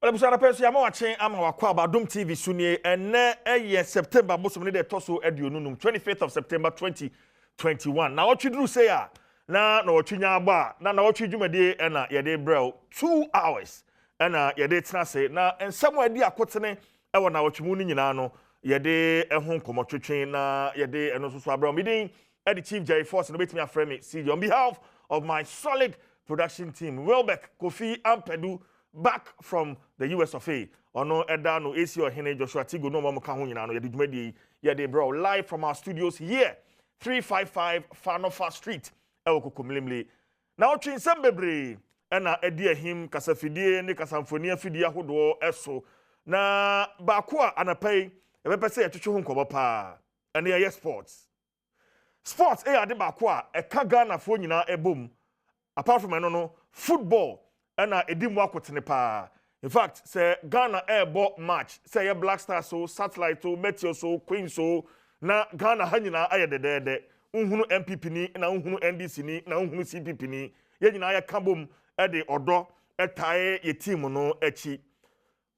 Well, Busana Percy, I'm watching Adom TV Sunye, and September, most of the Tosso Edunum, 25th of September 2021. Now, what you do say, now, no, Chinya Bar, now, what you do, my dear, and Yade Bro, 2 hours, and Yade Tnase, now, and somewhere dear Kotene, I want now what you mooning, you know, Yade, a home commotion, Yade, and also Swabro meeting, at the Chief Jerry Force, and wait me a frame, see on behalf of my solid production team, Welbeck, Kofi, and Pedu. Back from the US of A. Or no Edano, AC or Hene Joshua Tigo, no Mama Kahunino, Yadi bro, live from our studios here, 355 Fanofa Street, Elko Kumlimli. Now, Chin Sambebre, and Edia him, Casafidi, Nicasamfonia Fidia Hudo, Eso. Na Bakua and a pay, a pepese to Chunko, and the sports. Sports, de Bakua, a Kagana Fonina, a boom. Apart from no football. And Edim Wakotnepa. In fact, say Ghana airball match, say a Black Star so, Satellite so, Meteo so, Queen so, na Ghana Hanina aya de unhunu MPP ni, na unhunu NDC ni, na unhunu CPP ni, yena aya kabum de odo, etae ye team no echi.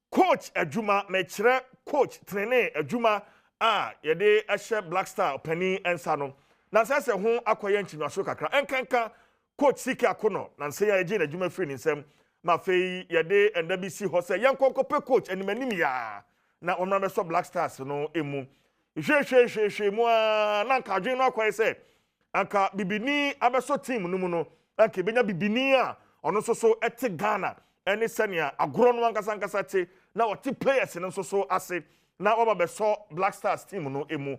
Coach Ejuma mechre, coach trainer Ejuma yede ehye Black Star pani ensano. Na se ho akoye nchinuaso kakra. Enkanka Coach Siki Akono, Nancy Ajin, a Juma Free in Sem, Mafe, Yade, and WC Hose, young Coco coach, and Menimia. Now, on number so Black Stars, no emu. She, moi, Nanka, Jane, quite say. Anka Bibini, Abaso team, Numuno, Anke Benya Bibinia, on also so ete Ghana, and Senia, a grown one Casancasate, now a team players, and also so assay, now over so Black Stars team, no emu.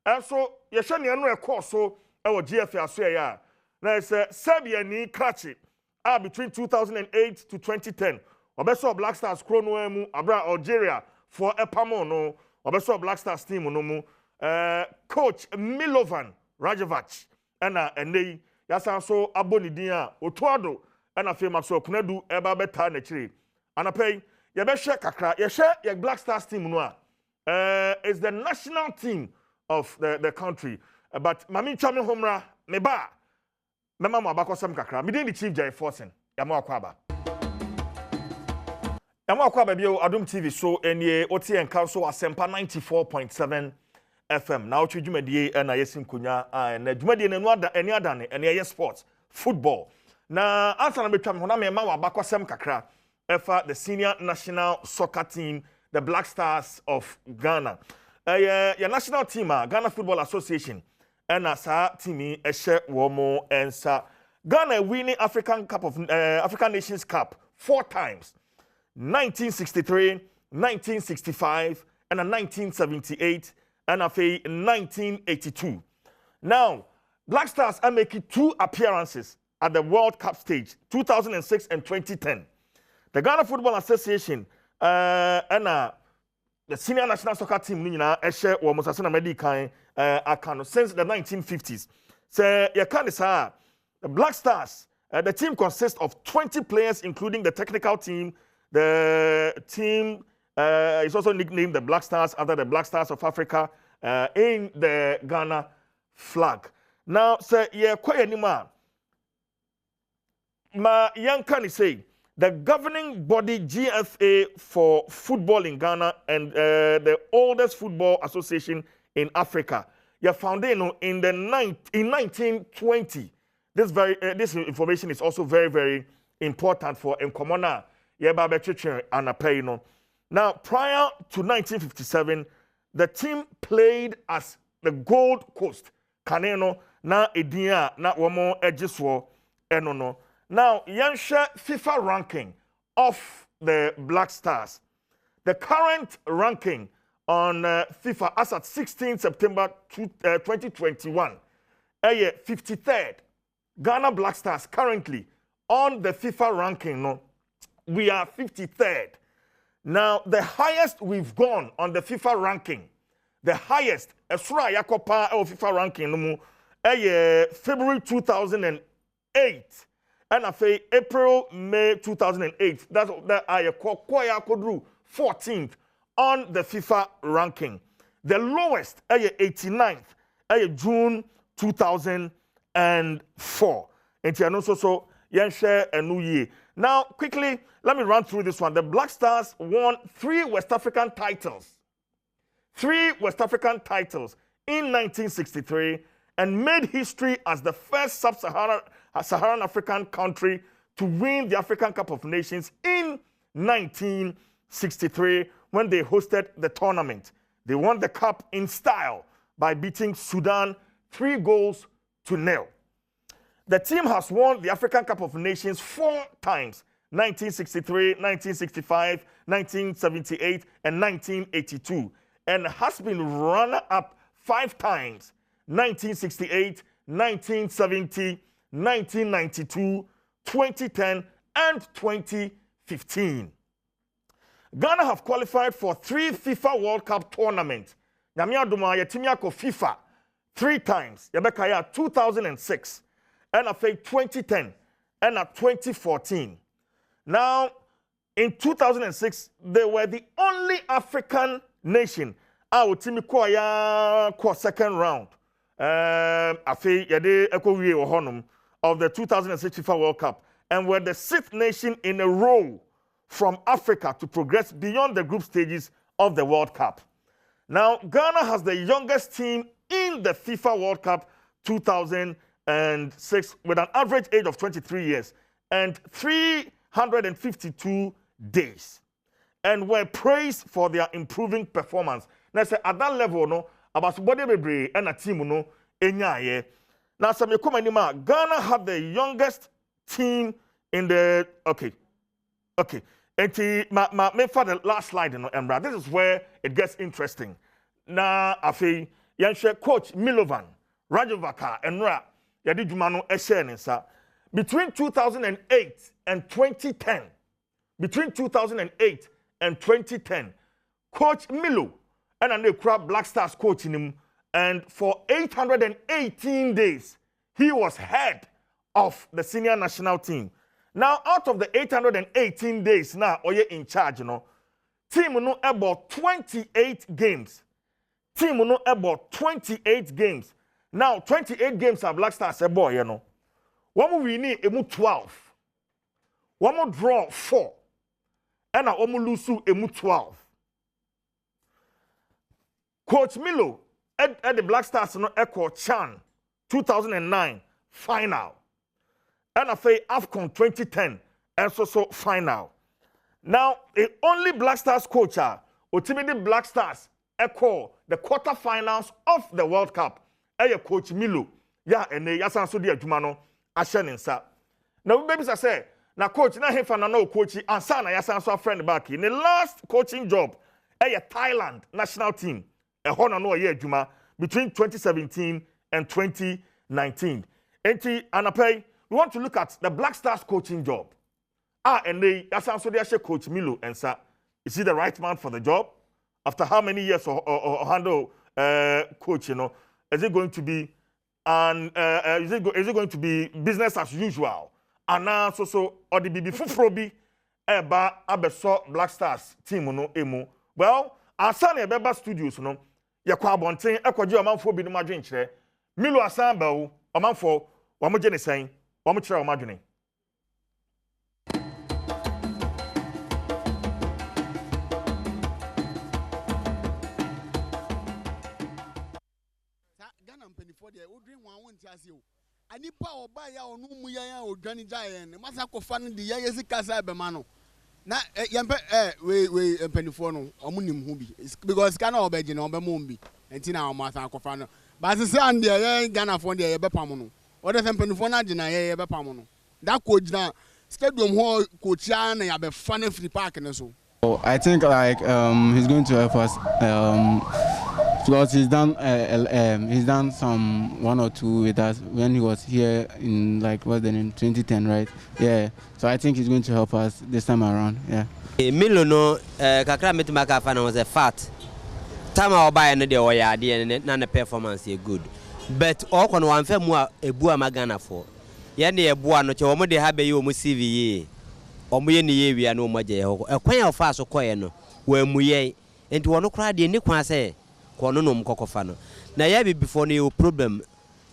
And so, Yashani, I know a course so, our GFA, Australia. Now it's Serbia ni Krachi between 2008 to 2010. Obeso Black Stars chrono emu abra Algeria for Epamo no. Obeso Black Stars team no mu. Coach Milovan Rajevac ene yasa so aboni dia Otuado na fe Maxwell Kunedu eba beta na chiri. Anapay ye be hwe kakra ye hwe ye Black Stars team no is the national team of the country. But mami chame homra me ba Mama Mabakosam Kakra, meeting the Chief Jerry Forcing, Yamo Kwaba. Yamo Kwaba, Adom TV, so any OT and Council Asempa 94.7 FM. Now, Chujumedi and Ayasim Kunya, and Jumedi and any other, and yes sports, football. Now, after I'm becoming Honama Bakosam Kakra, the senior national soccer team, the Black Stars of Ghana. Your national team, Ghana Football Association. And as a team, womo and sa Ghana winning African Nations Cup 4 times, 1963, 1965, and 1978, and a 1982. Now, Black Stars are making 2 appearances at the World Cup stage, 2006 and 2010. The Ghana Football Association and the senior national soccer team nina ehye wo musasana medikan akano since the 1950s. So you can say the Black Stars, the team consists of 20 players including the technical team. The team is also nicknamed the Black Stars after the Black Stars of Africa in the Ghana flag. Now say yeah quite anima ma yankani say the governing body GFA for football in Ghana and the oldest football association in Africa, you founded in 1920. This information is also very, very important for Nkomona. Now, prior to 1957, the team played as the Gold Coast. Kaneno na edia na womo egiswo enono. Now, Yansha FIFA ranking of the Black Stars. The current ranking on FIFA as at 16 September 2021, 53rd. Ghana Black Stars currently on the FIFA ranking, no, we are 53rd. Now, the highest we've gone on the FIFA ranking, the highest, Esra Yakopa of FIFA ranking, no, February 2008. And I say April, May 2008. That's that I call 14th on the FIFA ranking. The lowest, 89th, June 2004. And you know so yen share enu ye. Now, quickly, let me run through this one. The Black Stars won 3 West African titles. 3 West African titles in 1963 and made history as the first Sub-Saharan African country to win the African Cup of Nations in 1963 when they hosted the tournament. They won the cup in style by beating Sudan 3-0. The team has won the African Cup of Nations 4 times, 1963, 1965, 1978, and 1982, and has been runner-up 5 times, 1968, 1970, 1992, 2010, and 2015. Ghana have qualified for 3 FIFA World Cup tournaments. Nyame adoma yetimi akọ FIFA 3 times. Yebekaya 2006, and after 2010, and 2014. Now, in 2006, they were the only African nation out timi kwa second round. After yede ekowie ohonum of the 2006 FIFA World Cup, and were the 6th nation in a row from Africa to progress beyond the group stages of the World Cup. Now, Ghana has the youngest team in the FIFA World Cup 2006 with an average age of 23 years and 352 days, and were praised for their improving performance. Now, say at that level, no, about body bebre and a team no enyaye. Now, some Ghana had the youngest team in the okay. And for the last slide, Emra, this is where it gets interesting. Now, afi yanshe coach Milovan, Rajovaka, and Ra, yadi jumano eshenisa. Between 2008 and 2010, Coach Milo and the crab Black Stars coaching him, and for 818 days, he was head of the senior national team. Now, out of the 818 days now, Oye in charge, team no about 28 games. Now, 28 games are Black Stars, One more we need, 12. One more draw, 4. And one more lose, 12. Coach Milo at the Black Stars, Echo Chan, 2009 final. And AFCON 2010 and so final. Now, the only Black Stars coach ultimately Black Stars echo the quarterfinals of the World Cup. Coach Milo. Yeah, and yasan so dia jumano asheninsa. Now, babies I say, now coach na hefa na no coach ansa na yasan so friend back in the last coaching job. Thailand national team. Hona no ye juma between 2017 and 2019. Enti anapay we want to look at the Black Stars coaching job. And they so they actually Coach Milo and sir, is he the right man for the job? After how many years or handle coach, is it going to be is it going to be business as usual? And now so or the BB Fuprobi eba abeso Black Stars team no emu. Well, asane ebeba studios no yakwa bonten ekwaje omanfo bi no madwen kire. Milo asan ba wo omanfo wo mo je ne san Ghana Mpanyinfoɔ deɛ wodwen wɔn awon ntiase o anipa ɔba ya ɔno mu ya odwane gyae ne masa kofa no de ya yesi kasa bɛma no na yɛmpɛ we mpanyinfoɔ no ɔmo nim ho bi because Ghana ɔbɛgye no ɔbɛmo bi enti na ɔmo asa kofa no ba sese an deɛ yɛ Ghana foɔ deɛ yɛbɛpam no ɔde sɛ mpanyinfoɔ na agye na yɛbɛpam no da coach na stadium ho coach ya na yɛbɛfa no free park ne so. I think like he's going to help us because he's done some 1 or 2 with us when he was here in like in 2010, right? Yeah. So I think he's going to help us this time around. Yeah. Milo no kakra metumaka fa was a fat. Time I buy no dey oya ade na performance is good. But all kon wan fa mu ebu amagana for. Ye na ebu ano che wo mo dey ha be yo mo CV omo ye ne ye wi ana omo je ho ekwan ya fa so koye no wa mu ye enti wono kra de ni kwa se kono no mkokofa no na ya be before no problem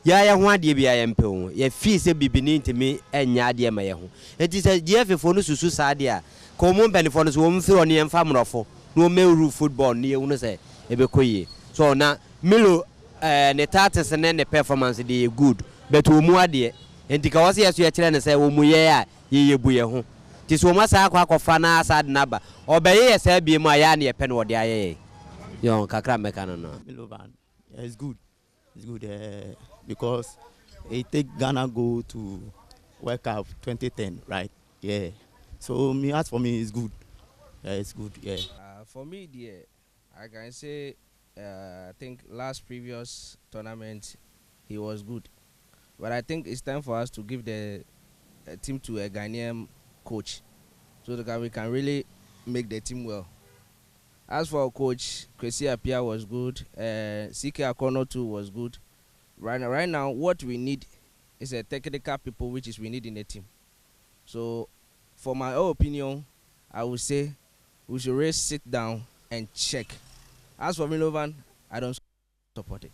ya ho ade bia ya mpe ho ya fi se bibini ntimi enya ade ma ya ho enti se GF fo no susu sa ade a ko mo mpanifo no so wo mfi oni emfa mrofo no meru football ni ye hu se ebekoye so na Milo ne tates ne performance dey good but wo mu ade enti ka wose yeso ya kire ne se wo mu ye a ye bu ye ho ti so ma sa akwa na asa de naba obeye ye sa bi mu aya ne ye pe no de aye yo kakra meka no Milo van it's good because it take Ghana go to World Cup 2010 right yeah so as for me it's good it's good yeah for me dear I can say I think last previous tournament he was good, but I think it's time for us to give the team to a Ghanaian coach so that we can really make the team well. As for our coach, Kwesi Appiah was good, CK Akono too was good. Right now what we need is a technical people which is we need in the team. So for my own opinion, I would say we should really sit down and check. As for Milovan, I don't support it.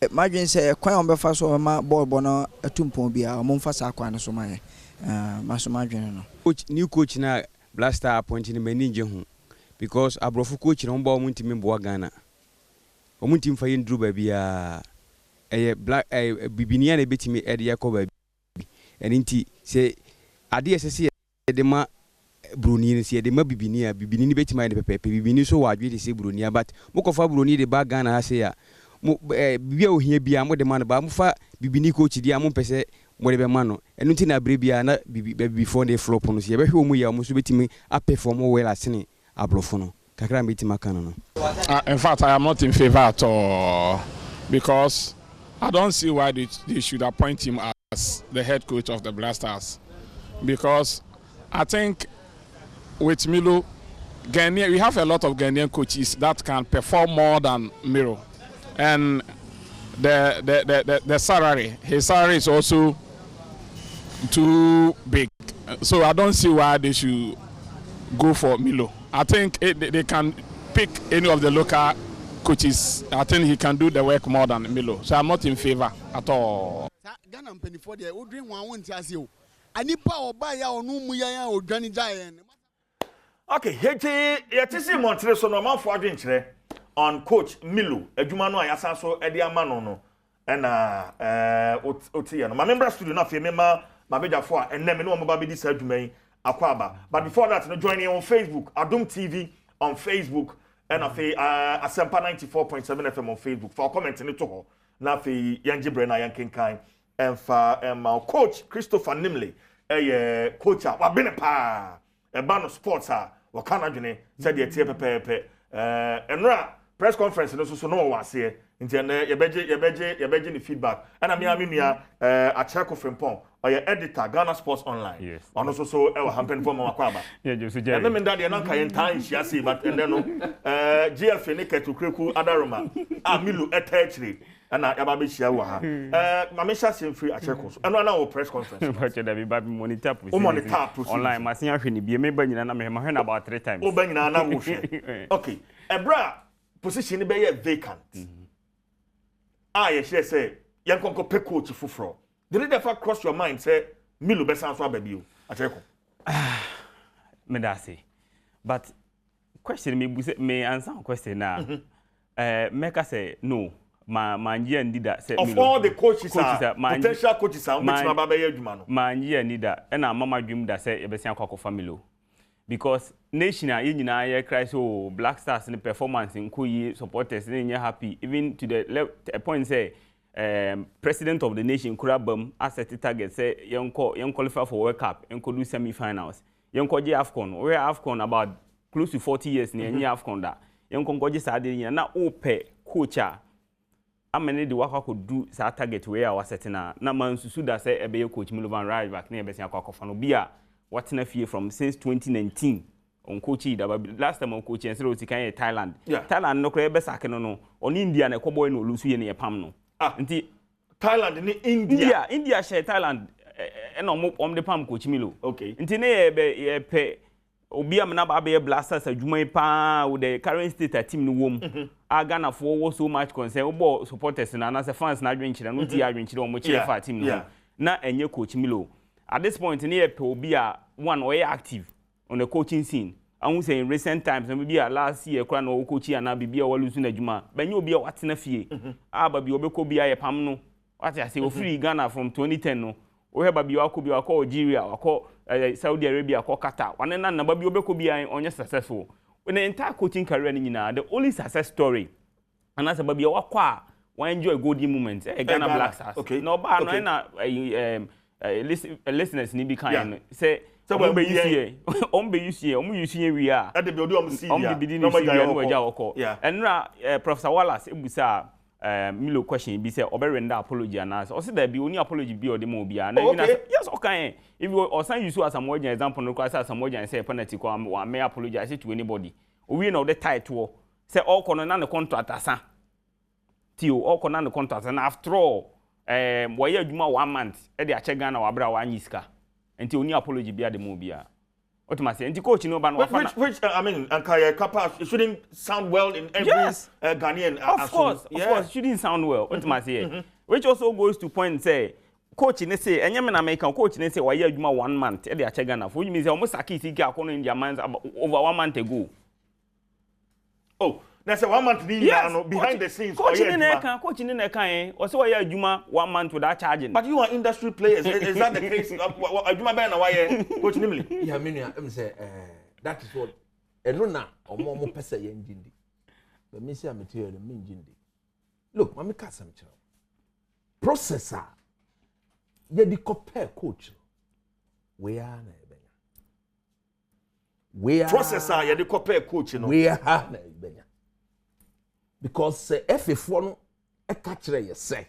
Imagine say kwan on be fa so ma ball bono atumpon bia o mo fa sa kwan so ma maso madwene no. New coach na Blaster appointing mani nje ho because abrofu coach no mba o muntimi mbo Ghana. O muntim fa yendru ba bia black bibinia na betimi e de yakoba bi. Enti say ade esese de ma Bruni ni se de ma bibini ni betima de pepe bibini so wadwe de se Bruni but mokofa Bruni de ba Ghana ha se ya bibia ohia bia mo de ma no ba mo fa bibini coach dia mo pese mo de be ma no enu ti na bre bia na before the flop no se ye be hwe mu ya mo so betimi a perform well asene ablofo no kakra betima kan no. In fact, I am not in favor at all because I don't see why they should appoint him as the head coach of the Blasters because I think with Milo, Ghanaian, we have a lot of Ghanaian coaches that can perform more than Milo, and the salary, his salary is also too big. So I don't see why they should go for Milo. I think they can pick any of the local coaches. I think he can do the work more than Milo. So I'm not in favor at all. Ghana penny for the old dream one won't tell you. Anipa oba ya onu mu ya organi jaye. Okay, heti yetisi Montre so no manfo adwenkyere on coach Milo adwuma no ayasa so e de amano no na otiye no ma member studio na fe mema ma bejafo a enne me no mo ba bedi sa adwuma yi akwaba but before that no join me on Facebook Adom TV on Facebook and afi Asempa 94.7 FM on Facebook for comment ni to ho na afi yanje bre na yankenkan emfa coach Christopher Nimley coach a wa bene pa eba no sports a wakana dwene said ye tie pepepe enra press conference no so no wase nti na yebeje ni feedback and ami nua Achako Frimpong oye editor Ghana Sports Online yes ono so e wa hampen for mama kwaba yeah Jose Jerry and me ndade na kan tan hia sei but and then no GF ne ketu kreku adaroma Milu etachiri na yaba be hia wa ha mama sha sem free Achako so eno na wo press conference but that be ba monitor online masen ahwe ni bia me ba nyina na me ma hwe na about 3 times o ba nyina na wo hwe okay ebra position be ye vacant yes say yankonko pe coach fufuro did it ever cross your mind say Milo be san so ababio Acheko me da say but question me answer question na make say no manji and dida say of all the coaches potential coaches are which ma ba ye adwuma no manji and dida e na mama dwum da say e be san akwa family because national ye nyina ye cry so Black Stars in performance in koyi supporters they are happy even to the point say president of the nation Kurabam as set target say young qualify for World Cup and do semi-finals young go AFCON we AFCON about close to 40 years near AFCON that young go just ade na ope coach amene de waka could do sa target we are setting na man susu da say e be coach Milovan right back na e be sia akwa no bia what na fear from since 2019 on coaching that last time on coaching say oti kan Thailand Thailand no kra be sack no on India na koboy no lusu ye na pam no nti Thailand ni India share Thailand e no mo the pam coach Milo okay nti na ye pe obi am na ba be Blasters adwuma pa with the current state a team no wom Ghana for was so much concern obo supporters na na fans na adwenkyere no ti adwenkyere o mo kyere fa team no na enye coach Milo at this point ne pe obi a one or active on the coaching scene I won't say in recent times maybe last year kra no coach ya na bibia wa lusu na adwuma benye obi a watena fie aba bi obekọ bi aye pam no what I say o free Ghana from 2010 no o heba bi wa ko bi wa ko Algeria wa ko Saudi Arabia ko Qatar wane na naba bi obekọ bi an onye successful in the entire coaching career ni nyina the only success story and as baby wa kwa wa enjoy golden moments Ghana Black Stars no ba no na listeners ni bi kan say ombe yusie omu yusie wi a e de bi odi om see ya ombe bi ni see ya no waja woko enra Professor Wallace ebusa Milo question bi say oberenda apology anas o say there be only apology bi o de mo bia na yes okay if you or san use as a more example no kwasa as a more say penalty ko wa may apologize to anybody we know the title say all kono na the contract asa tio all kono na the contract and after all wa ye adwuma 1 month e de ache Ghana wa bra wa anyiska enti only apology bia de mo bia what must say enti coach no ba no which I mean Ankaya Kappa it shouldn't sound well in every Ghanaian of course it shouldn't sound well what must say which also goes to point say coach ne say enye me na American coach ne say why adwuma 1 month e dey ache Ghana for you mean say almost sakisi ki akono in their minds over 1 month ago oh that's a 1 month no behind the scenes coach ne na kan o say why adwuma 1 month without charging but you are industry players is that the case adwuma be na why coach Nimli yeah me no say that is what eno na omo pese ye njindi but me say material me njindi look mama ka sam chiro processor ye di compare coach we are na ebenya we are processor ye di compare coach no we are na ebenya because FA4 no e ka kire ye say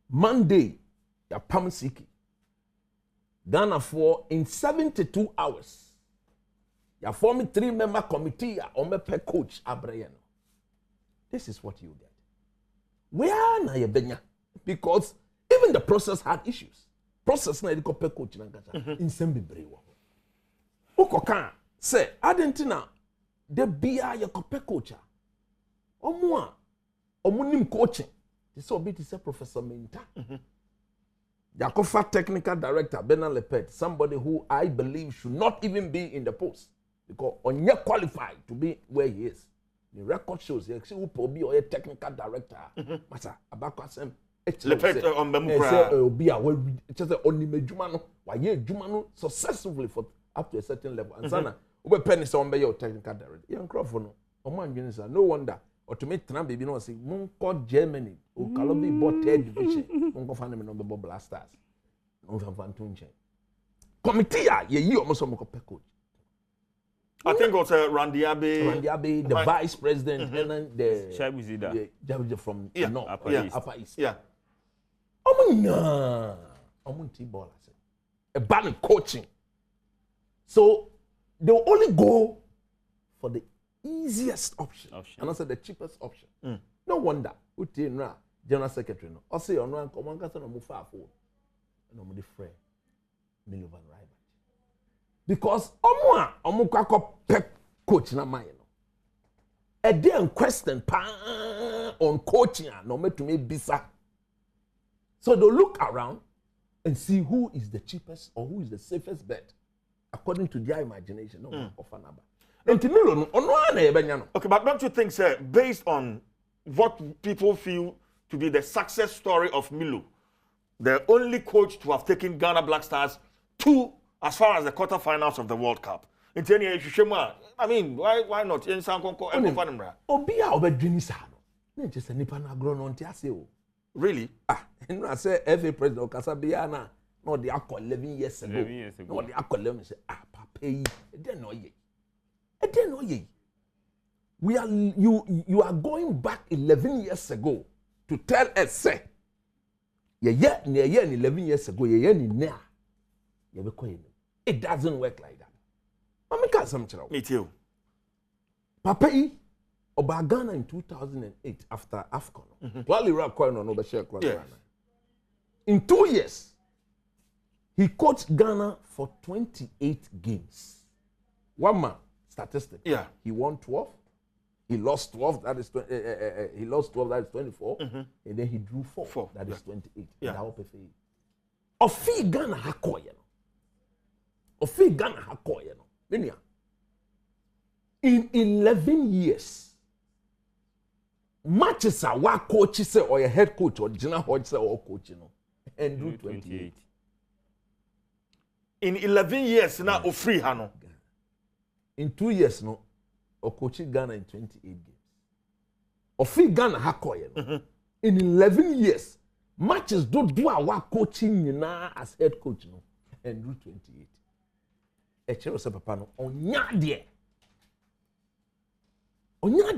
Monday ya pam siki Ghana for in 72 hours ya form 3-member committee ya o me pe coach abreye no this is what you get we are na ebenya because even the process had issues. Process na ediko pe coach na nkata. Insem bebre wo. Ukoka say adentina de bia ye kope coach. Omu nim coaching. This obi to say Professor Minta. Yakofa technical director Bernard Lepet, somebody who I believe should not even be in the post because onye qualified to be where he is. The record shows he actually be or a technical director. Masa abakwasem Lepet on Bemukra. Obi a we just only medjuma no wa ye adwuma no successfully for up to a certain level. And sana obe penny say on be your technical director. Yan crofo no. Omo anwene say no wonder automate tran baby no say mon call Germany o Kalobi bought 3rd division. Mon go find me no be Blasters. No fan tunche. Committee a ye yi omo so mo coach. I think also Randy Abe, the vice president, and then the Shaibu from Upper East. Yeah. Oh my T-ball, I said. A ban coaching. So they'll only go for the easiest option. And also the cheapest option. No wonder. General Secretary, no. I say on one command, no move far forward. No more friend. Millivan rival. Because omu kwako pep coach na man no. A day question on coaching no me to me bisa. So they look around and see who is the cheapest or who is the safest bet according to their imagination. No offer number. Okay, but don't you think, sir, based on what people feel to be the success story of Milo, the only coach to have taken Ghana Black Stars to as far as the quarterfinals of the World Cup. I mean, why not? In San Conco, Obia obedwini sa no. Just nipa na grow no ntiase o. Really? And I say FA president Okasabia na no dey akọ 11 years ago. No dey akọ 11 say papa yi. E dey no ye. We are you are going back 11 years ago to tell us say ye 11 years ago ye ni na. Ye be koyin. It doesn't work like that. Mama can't some chira. Me too. Papa yi oba Ghana in 2008 after AFCON. While Iraq coin on over share. In 2 years, He coached Ghana for 28 games. One man, statistic. Yeah. He won 12. He lost 12. That is he lost 12. That is 24. And then he drew 4. That is 28. Yeah. Ofi Ghana hakoye no. Ofi Ghana hakoye no. Menia. In 11 years, matches are what coach say or your head coach or general coach say or coach no. And drew 28. In 11 years, now Ofri Hano. In 2 years, no, or coaching Ghana in 28 games. Ofi Ghana hakoye. In 11 years, matches don't do our coaching as head coach no, and do 28. Echero se papa no onya de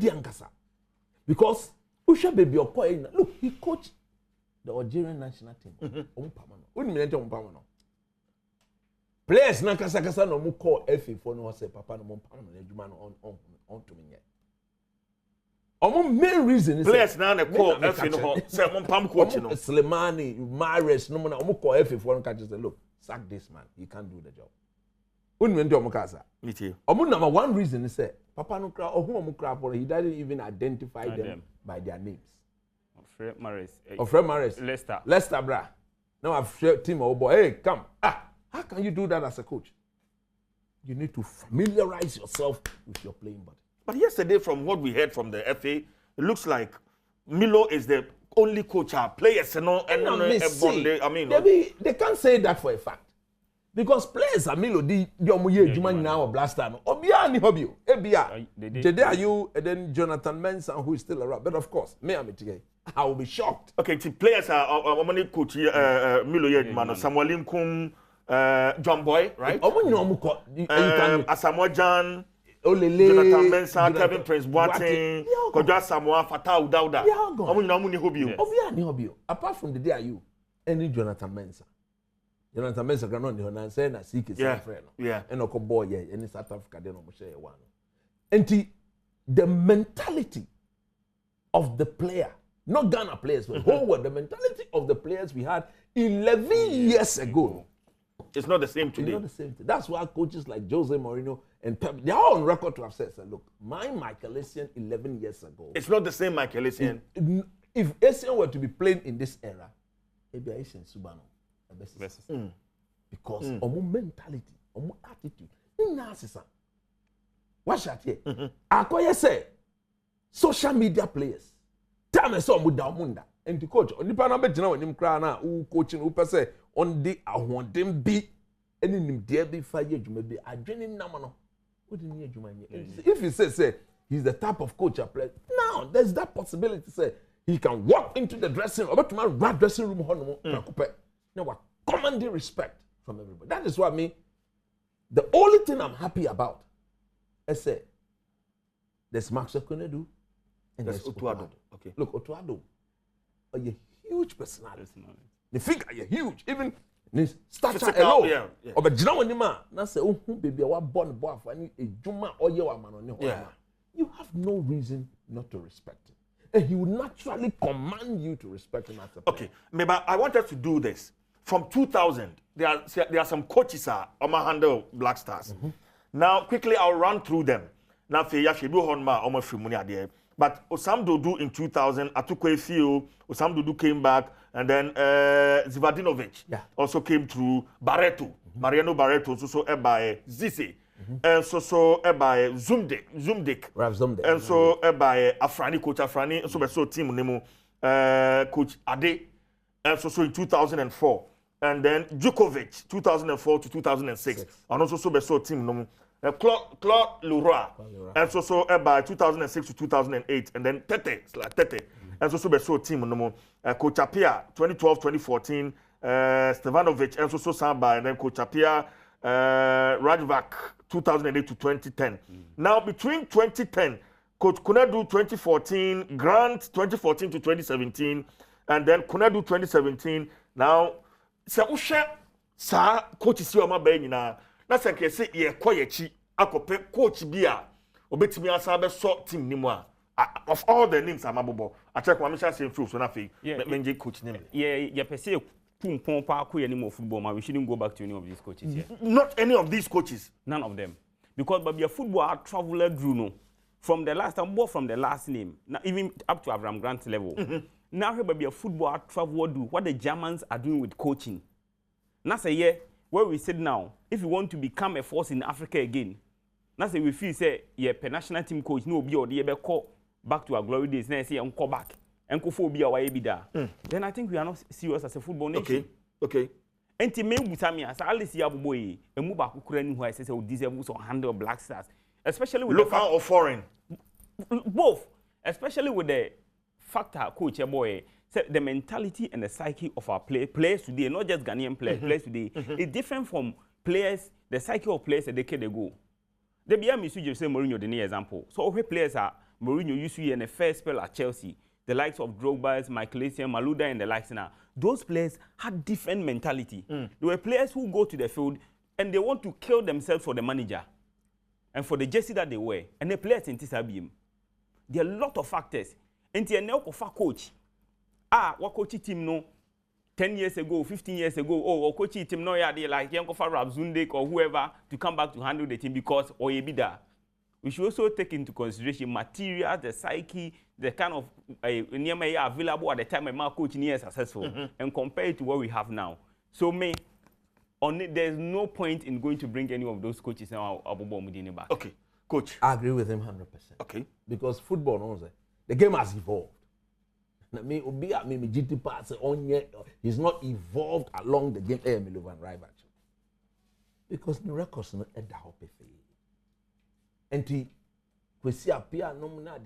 ankasa because Usha baby okoye na look he coached the Algerian national team. Players na kasa no mu call FA for no say papa no mo pam no adwuma no on to me. Omo main reason is players na call FA no say mo pam coach no. Slimani, Mares no mo na omo call FA for no catch say look, sack this man, he can't do the job. Unme ndo omo kasa. Meet Omo number one reason is say papa no kra ohu omo kra for he didn't even identify them by their names. Fred Mares. Fred Mares. Leicester bra. Now I've shared team oh boy, hey, come. How can you do that as a coach? You need to familiarize yourself with your playing body. But yesterday, from what we heard from the FA, it looks like Milo is the only coach our players. I mean, they can't say that for a fact. Because players are Milo, the Omuye now or Blaster. Obia ni hobby. Jede are you and then Jonathan Mensah who is still around. But of course, me I'm it. I will be shocked. Okay, the players are many coach Milo Yedman, Samuel Lincoln, John Boy, right? Asamoah Gyan, Jonathan Mensah, Kevin Prince Boateng, Kodja Samoa, Fatah Udauda. Apart from the day are you, any Jonathan Mensah. Jonathan Mensah cannot know and say na seek his friend. Yeah. And Oko boy in South Africa then almost share one. And the mentality of the player, not Ghana players, but whole world, the mentality of the players we had 11 years ago. It's not the same today. It's not the same thing. That's why coaches like Jose Mourinho and Pep, they're all on record to have said, look, my Michael Essien 11 years ago. It's not the same Michael Essien. If Essien were to be playing in this era, it'd be Essien Subano. Because omo mentality, omo attitude, inasisa. What shall I say? Akoye say, social media players. Tell me so munda. And the coach, on the panel, but you know, when him cry now, who coaching, who per se, on the I want them be, and in him there be 5 years, you may be a draining namano. What do you mean? If he says, say, he's the type of coach I play, now there's that possibility, say, he can walk into the dressing room, about my dressing room, now what commanding respect from everybody. That is what I mean. The only thing I'm happy about, I say, there's Maxwell Konedu and there's Otuado. Okay. Look, Otuado, a huge personality. The figure, you're huge. Even this stature alone. Yeah. But you know when you man, now say, oh, baby, I want born boy for any juma or you man on your you have no reason not to respect him. And he will naturally command you to respect him as a player. Okay, maybe I wanted to do this. From 2000, there are some coaches on my handle Black Stars. Now, quickly, I'll run through them. Now, but Osam Dodu in 2000, Atukwe Fio, Osam Dodu came back, and then Zvadinovic also came through. Barreto, Mariano Barreto, also by Zise, and so by Zumdik, and so by Afrani, Coach Afrani, and so team Nemo, Coach Ade, and so in 2004. And then Djokovic, 2004 to 2006. And also so team Claude Leroy. And so by 2006 to 2008. And then Tete. And so team Coach Apia, 2012-2014. Stevanovic. And so by. And then Coach Apia, Rajvac, 2008 to 2010. Now between 2010, Coach Kunadu 2014, Grant 2014 to 2017. And then Kunadu 2017. Now, se ushe sa coach si o ma ba nyina na se nke se ye koyechi akope coach bia obetimi asa be so team ni mu a of all the names amabobo I check one mission say through so na fe menje coach name ye pese football, we shouldn't go back to any of these coaches here. Not any of these coaches. None of them. Because but a football traveler drew no. From the last time, more from the last name, now even up to Avram Grant level. Now here be a football traveler do what the Germans are doing with coaching. Now say yeah, where we sit now, if you want to become a force in Africa again, now say we feel say yeah, per national team coach no be or the call back to our glory days. Now say call back and go for be our be there. Then I think we are not serious as a football nation. Okay. Enti me butamia sa alisi abuboyi emu ba kukura ni who say o deserve to handle Black Stars, especially with local or foreign. Both, especially with the factor coach boy, the mentality and the psyche of our players today, not just Ghanaian players today, is different from players, the psyche of players a decade ago. The BM used to say Mourinho the example. So all players are Mourinho used to in the first spell at Chelsea, the likes of Drogba, Michael Essien, Malouda, and the likes now. Those players had different mentality. There were players who go to the field and they want to kill themselves for the manager and for the jersey that they wear. And the players in TSABM. There are a lot of factors. And the coach, what coach team no 10 years ago, 15 years ago, or coach team no yeah, they like Yankofa Rabzundek or whoever to come back to handle the team because Oyebida. We should also take into consideration material, the psyche, the kind of available at the time my coach is successful, and compare it to what we have now. So there's no point in going to bring any of those coaches now back. Okay, coach. I agree with him 100%. Okay. Because football knows it. The game has evolved. He's not evolved along the game. Because the records are at the hope. And we see a peer no more.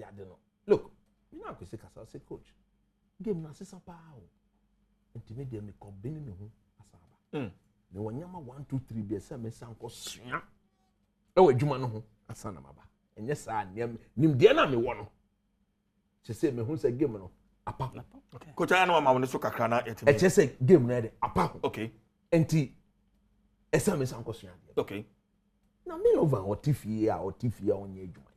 Look, you know, I say, coach, game na sisa pa o. And to me, they make up bini me asaba. Me wanyama 1, 2, 3 be say me sanko sua. E juma no ho asana maba. Enye sa nim de na me wo no. Che say me hu say game no apa. Okay. Coach, I know ma won so kakra na etime. E che say game na de apa. Okay. Enti esa me sanko sua. Okay. Na me over otifia onye juma.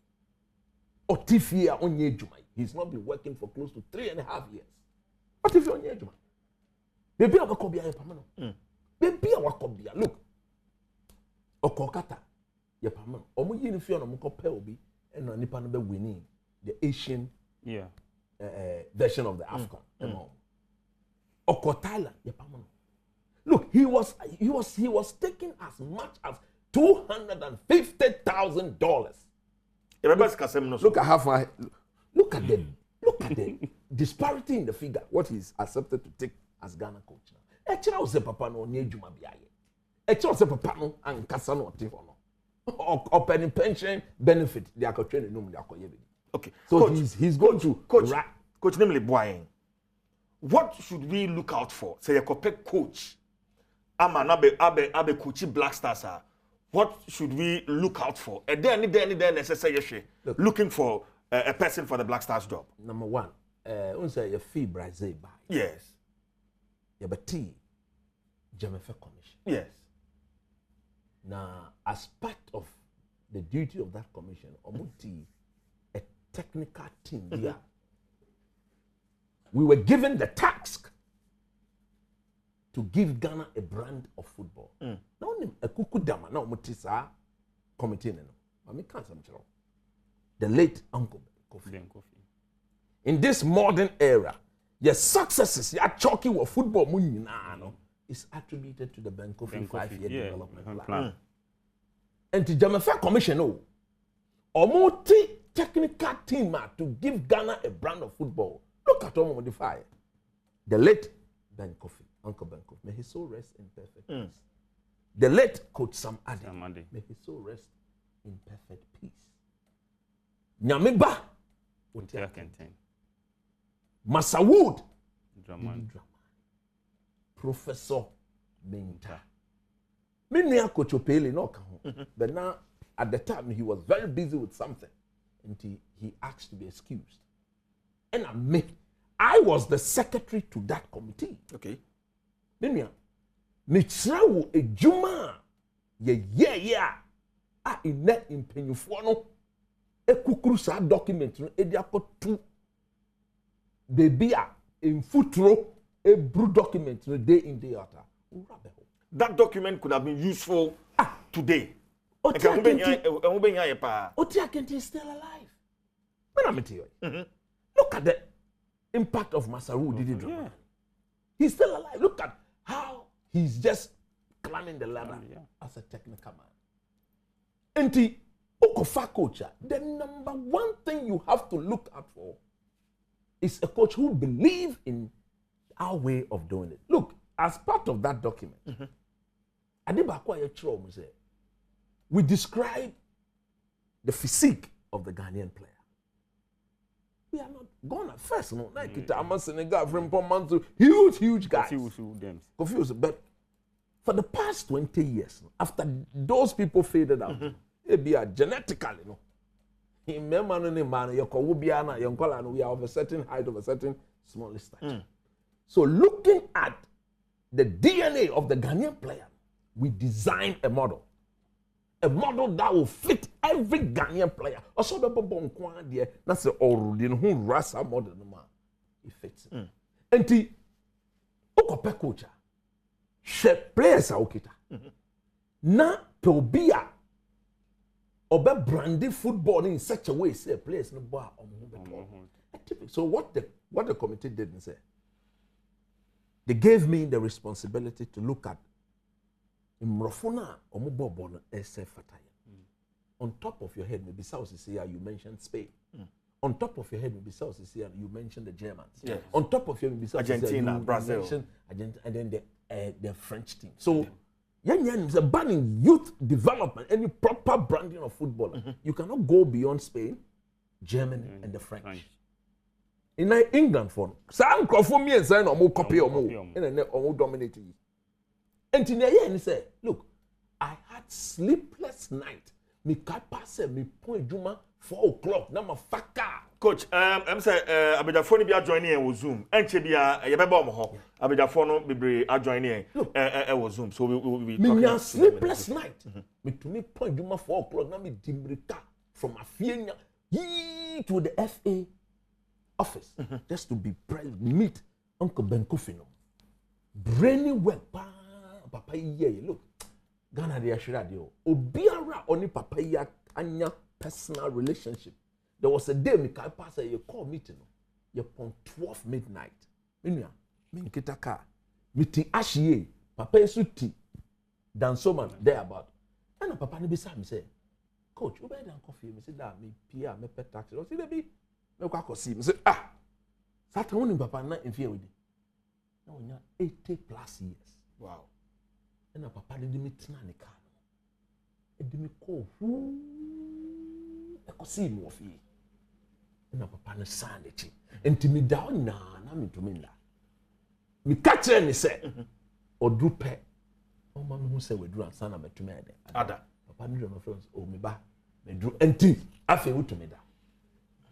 Otifia onye juma. He's not been working for close to 3.5 years. Otifia onye juma. Baby awakobia yepamano. Baby awakobia. Look. Okokata yepamano. Omo yi ni fi ono mo kope obi eno nipa no be winning the Asian version of the AFCON. Okotala yepamano. Look, he was taking as much as $250,000. Look at how far. Look at the disparity in the figure. What he's accepted to take as Ghana coach now. Actually, I was a papa no near Juma biaye. Actually, I was a papa no and Kasano Tifono. Or pension benefit. They are training no money. Okay. So coach, he's going to coach namely Boying. What should we look out for? Say a coach. Ama abe coaching Black Stars. What should we look out for? And then necessary looking for a person for the Black Stars job. Number one, say your fee Brazil buy. Yes. Yeah, but Developmental Commission. Yes. Now, as part of the duty of that commission, a technical team here. We were given the task to give Ghana a brand of football. Now, a kukudama, now mutisa committee no. The late Uncle Kofi. In this modern era, your successes, your chalky with football is attributed to the Ben Kofi 5-year development plan. And the Developmental Commission, Omuti technical team to give Ghana a brand of football. Look at all the fire. The late Ben Kofi. Uncle Ben Kofi, may his soul rest in perfect peace. The late Coach Sam Adom, may his soul rest in perfect peace. Nyamiba, Masawood, Professor Minta. Many Coach Opele no come, but now at the time he was very busy with something, and he asked to be excused. And I was the secretary to that committee. Okay. Mitrawo ejuma ine impenyufo no ekukuru sa document no edi akotu baby a mfuturo a brew document no day in day out. That document could have been useful today. Oti Akenti is still alive. When I'm telling you, look at the impact of Masaru Didi Dramani. He's still alive. Look at how he's just climbing the ladder as a technical man. And the Okofa coach, the number one thing you have to look out for is a coach who believes in our way of doing it. Look, as part of that document, we describe the physique of the Ghanaian player. We are not gone at first, no. Like it, I'm a Senegal from Pomantu, huge guys. Confused, but for the past 20 years, after those people faded out, it be a genetically, no. We are of a certain height, of a certain small stature. So looking at the DNA of the Ghanaian player, we design a model that will fit every Ghanaian player. Also, the Bonkwan there, that's the already who rasa model no man. It fits. And the Okope coach, she players are okay. Na Tobia obe brandy football in such a way, say players no bar So what the committee did and say, they gave me the responsibility to look at Mrofuna Omubobono SF Fataya. On top of your head, maybe South Asia, you mentioned Spain. On top of your head, maybe South Asia, you mentioned the Germans. Yes. On top of your maybe South Argentina, Brazil, Argentina, and then the French team. So, is a banning youth development, any proper branding of football. You cannot go beyond Spain, Germany, and the French. In England, for some for me and say no more copy or more, and then dominating. And in the end, he said, look, I had sleepless night. Me pass me point Juma 4 o'clock. Now my faka. Coach, I'm say abedafo ni bi join in Zoom. Enche bia ye beba omo ho. Abedafo no bebre join in Zoom. So we me sleepless night. Me to me point Juma 4 o'clock. Now me dimbrika from Afienya to the FA office just to be present, meet Uncle Ben Kufino. Brainy work, papa ye look. Ghana de ashira de o. Obiara oni papa ya anya personal relationship. There was a day me kai pass a call meeting. You upon 12 midnight. Minya, me kita ka. Meeting ashiye. Papa suti. Dan soman there about. And papa ni bisa me say, coach, you better than coffee. Me say that me pia me pet taxi. I say baby, me kwa see. Me say Satan woni papa na in fear with it. Now we 80 plus years. Wow. And papa did me tina ne car. E did me call who e ko see me of ye. And papa ne sand it. And to me down na me to me na. Me catch and say or do pet. Oh man who say we do and sana me to me there. Ada. Papa need my friends. Oh me ba me do enti afi we to me da.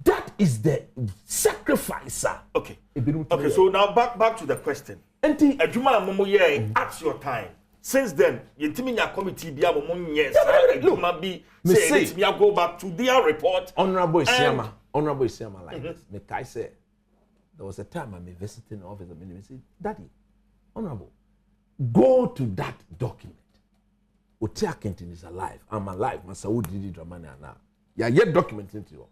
That is the sacrifice, sir. Okay. Okay, so now back to the question. Enti Adwuma momo ye at your time. Since then, Yintiminya committee be a moment yes, Adwuma be say it me go back to their report. Honorable Isiama like this. Me kai say there was a time I me visiting the office of me say, Daddy, Honorable, go to that document. Otia Kentin is alive. I'm alive. Masawu Didi Dramani now. Yeah, yet documenting to you.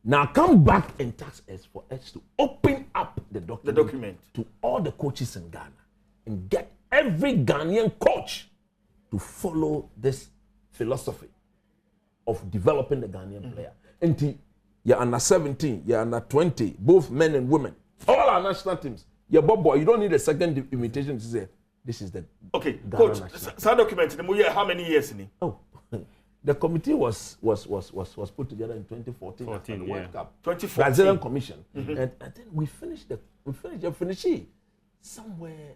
Now come back and task us for us to open up the document to all the coaches in Ghana and get every Ghanaian coach to follow this philosophy of developing the Ghanaian player. And you're under 17, you're under 20, both men and women. All our national teams. You're boy, you don't need a second invitation to say this is the okay. Ghana coach, that document how many years in it? Oh. The committee was put together in 2014 after the World Cup. 2014. Brazilian Commission. And then we finished somewhere.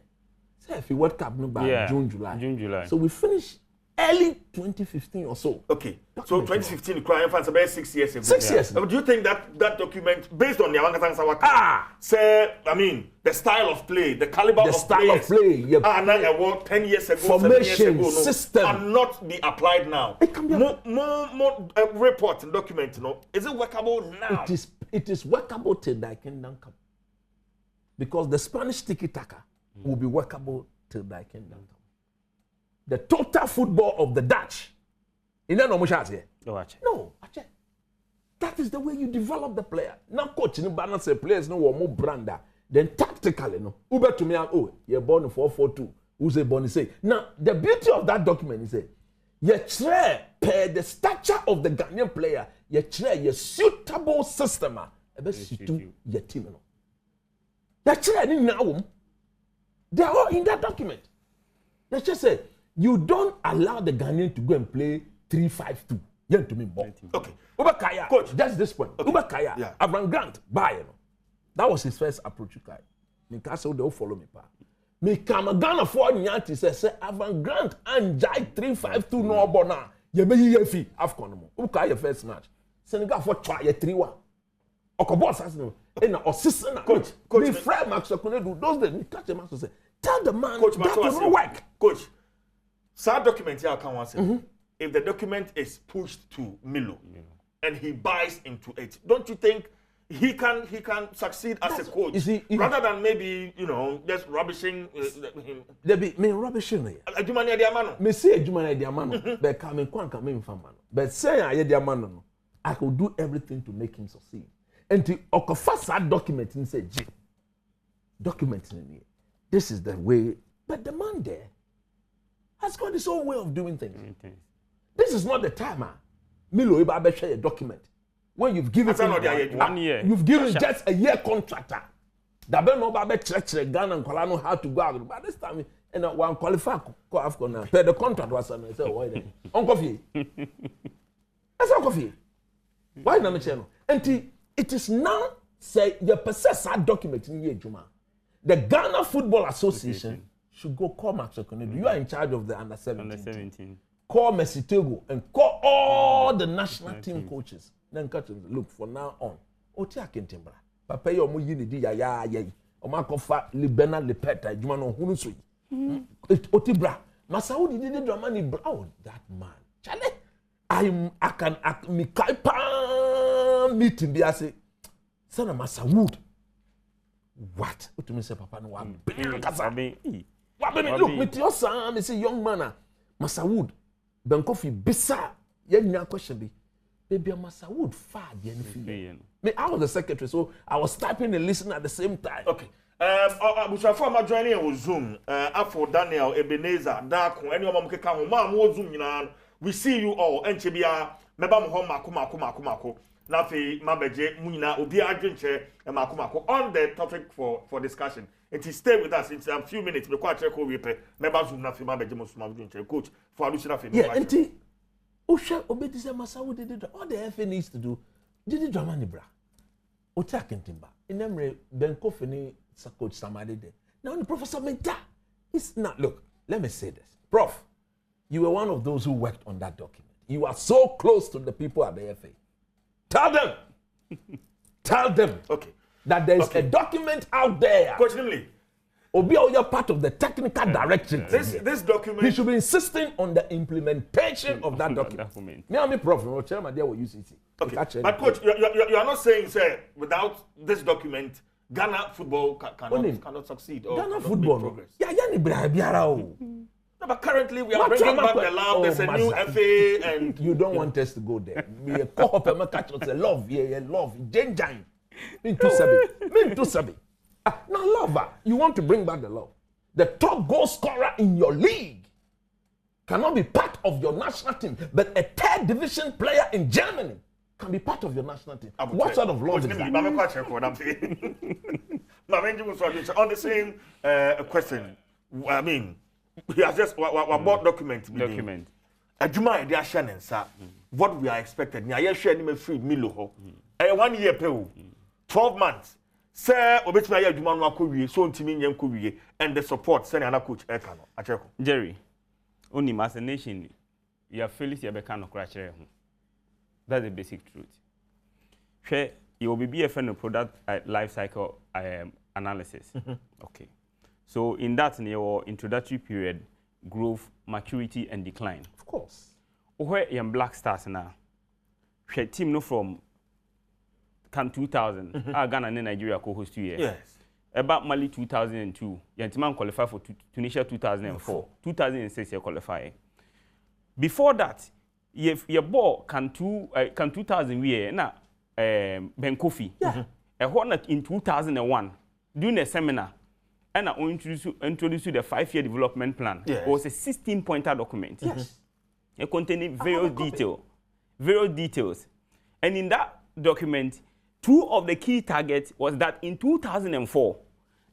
Say if the World Cup no by June, July. So we finished early 2015 or so. Okay. So 2015 crying fans about 6 years ago. 6 years. Do you think that document based on Nnawotwe say I mean the style of play, the caliber of play, now 10 years ago, formation 7 years ago, system cannot be applied now. It can be more report and document, is it workable now? It is workable till thy kingdom come. because the Spanish tiki-taka will be workable till thy kingdom. The total football of the Dutch. You know, no, Ache. That is the way you develop the player. Now, coach, no balance the players, no more brander. Then tactically, no. Uber to me, you're born in 4-4-2. Who's a born say? Now, the beauty of that document is that you try per the stature of the Ghanaian player, you try your suitable system. Your team. You try now. They are all in that document. They just say you don't allow the Ghanaian to go and play 3-5-2. You to me, okay. Ubakaya, coach, that's this point. Okay. Ubakaya, yeah. Avram Grant, buy. That was his first approach. Me castle they'll follow me pa. Me come Ghana for Nyanti say Avram Grant and Jai 3-5-2 no bona. You be here fee Afcon mo. Ubakaya first match. Senegal for try 3-1. Okobo assassin. And assistant coach. Me Fred Max do those days me catch the man to say tell the man coach, that will work. Coach, sad document here can one say. If the document is pushed to Milo and he buys into it, don't you think he can succeed as a coach rather than maybe just rubbishing him? There be me rubbishing here. Adumani Adiamano. Me say Adumani Adiamano, but come kwanka me mfamano. But say Adiamano, I could do everything to make him succeed. And to okofasa document and say, document in here. This is the way. But the man there has got his own way of doing things. This is not the time, Milo Iba share a document. When you've given him 1 year, you've given just a year contractor. Dabe no babe check Ghana and Kolano how to go out. But this time, one qualify go Afcon now. The contract was on. I said, why then? Uncle Fee. That's Uncle Fee. Why not channel? And it is now say you possess that document in here, Juma. The Ghana Football Association should go call Max Okonedo. You are in charge of the under 17. Call Messi Togo and call all the national team coaches. Then catch them. Look, from now on, Oti Akintimbra. Papa yo mo yini di ya. Oma kofa libena lepeta juma no hunu so yi. Oti bra. Masaudi did Dramani Brown. That man. Chale. I can me kaipa meeting be say. Sana Masawood. What? What do you say, Papa? No one. Look, with your son, me say young man. Masawood. Benkofi bisa yenya question be baby Masawood far the anything. Me I was the secretary so I was typing and listening at the same time. Okay. Busafo ma joining on Zoom. Afo Daniel Ebenezer Dako any of mkeka ho ma mo Zoom nyina. We see you all enche bia meba mo ho mako. Na fe mabeje mu nyina obi adwenche mako on the topic for discussion. It is stay with us in a few minutes. We quite check we pay. Members who not film beje mo coach for Alucina film. Yeah, enti Osha obedi se Masawu did all the FA needs to do. Did drama ni bra. Oti Akintimba. Inemre Benkofi ni coach Samade there. Now the Professor Menta. It's not look, let me say this. Prof, you were one of those who worked on that document. You are so close to the people at the FA. Tell them. Okay. That there is a document out there. Coach Nimley. Obia, you're part of the technical direction. This document. He should be insisting on the implementation of that document. Me and me, Prof. No chairman there will use it. Okay. But coach, you are not saying, say, without this document, Ghana football cannot succeed. Or Ghana football. Progress. But currently we are bringing back the love. There's a new FA, and you don't want us to go there. We call up and catch us love. Yeah, love. Genjine. Mean to sabi. Now, lover, you want to bring back the love. The top goal scorer in your league cannot be part of your national team, but a third division player in Germany can be part of your national team. What sort of love is that? On the same question, I mean, he has just what document. Ajuma ide ahye nsa. What we are expected. Nya ye hwe ni me free Milo ho. 1 year pay 12 months. Say obetimi aye adwuma no akowie so ntimi nyem kowie and the support send another coach eka no acheko Jerry only as a nation you feel you be kan no kra kire ho. That's the basic truth. Hwe you will be a friend of product life cycle analysis. Okay, so in that in your introductory period, growth, maturity and decline. Of course where you Black Stars now hwe team no from Can 2000, Ghana and Nigeria co-host 2 years. Yes. about Mali 2002, Yantiman qualified for Tunisia 2004, 2006 you qualify. Before that, your ball can 2000 we na Ben Kofi. Yeah. A hornet in 2001 during a seminar, and I introduced the 5-year development plan. Yes. It was a 16-pointer document. Yes. It contained various details. And in that document, 2 of the key targets was that in 2004,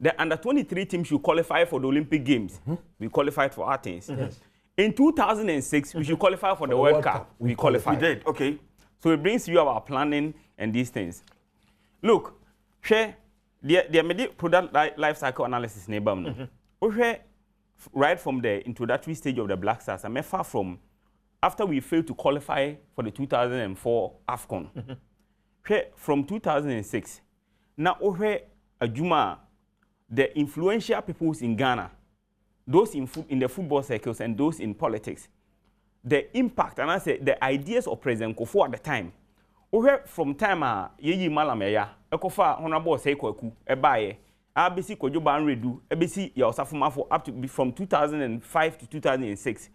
the under-23 team should qualify for the Olympic Games. We qualified for Athens. Yes. In 2006, we should qualify for the World Cup. We qualified. We did, okay. So it brings you our planning and these things. Look, share the product life cycle analysis neighbor. Right from the introductory stage of the Black Stars, I'm far from after we failed to qualify for the 2004 AFCON. From 2006, now Ajuma, the influential peoples in Ghana, those in the football circles and those in politics, the impact, and I say the ideas of President Kufuor at the time, from time yeyi malameya, ekofa honorable Seikweku, ebaye, abc Kojoba Nredu, abc ya Osafumafo up to from 2005 to 2006.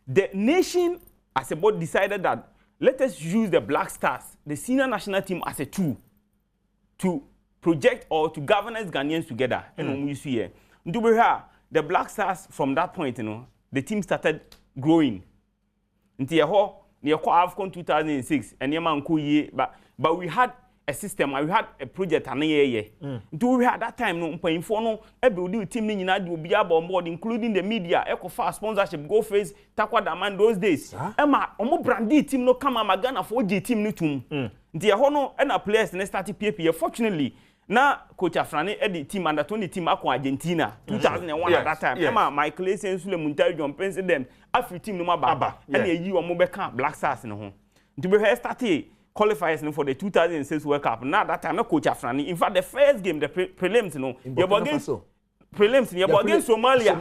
The nation as a board decided that let us use the Black Stars, the senior national team, as a tool to project or to governance Ghanaians together. And the Black Stars, from that point, the team started growing. Until AFCON 2006, and but we had a system, we had a project, and we had that time, every team on board, including the media, EcoFast, sponsorship, Go Face, Takwa Daman, those days. Emma, brandy team no come Magana for G team no tum. The Hono and a players and started PPA. Fortunately, now Coach Afrani Eddie team under 20 team Aqua Argentina 2001 at that time. Emma, Michael Essence, Muntari John President, Afri team no Baba, and you are Mobeka, Black Stars in home. To be here started qualifiers for the 2006 World Cup. Now that time, not Coach Afrani. In fact, the first game, the prelims, you're against prelims, you're against Somalia.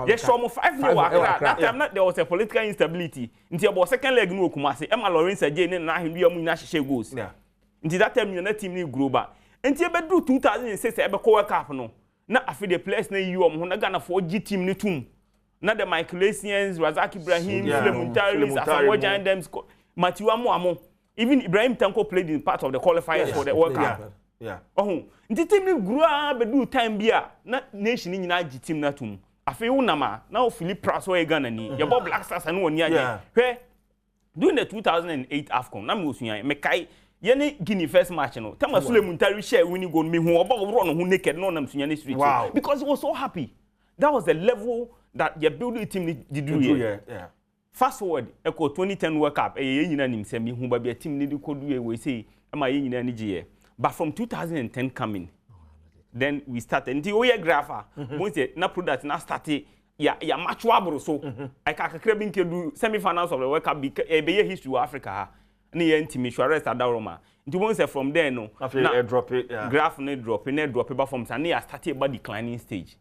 Yes, from 5-0. That time, there was a political instability. Until about second leg, no Kumasi. Emma Lawrence again, and now he Nashi goes. Until that time, your team grew back. Until about 2006, ever World Cup. No, now after the players, you are Monagana for G team, no tomb. Not the Michaelasians, Razak Ibrahim, Muntari, Asamoah and them, Matthew Amo. Even Ibrahim Tanko played in part of the qualifiers for the World Cup. Yeah. Oh, the team grew up do time bia. Not nation in United team natum. I feel nama now Philip Praso Ghana ni. Your Black Stars and one year. Where during the 2008 AFCON, Namusuya, Mekai, Yeni Guinea first match. No, Tama Sule Muntari share when you go me who about run who naked no nam Sunyani street. Wow. Because he was so happy. That was the level that your building team did do. Yeah. Fast forward, Echo 2010 World Cup, a team need to do we say, but from 2010 coming, then we started. Until we grapher, once na product na started, ya match wabro so. I can't do semi-finals of the World Cup because a history of Africa. Ni team rest at Daroma. Until once from there no, drop it. Graph ne drop it, but from Sania started about declining stage.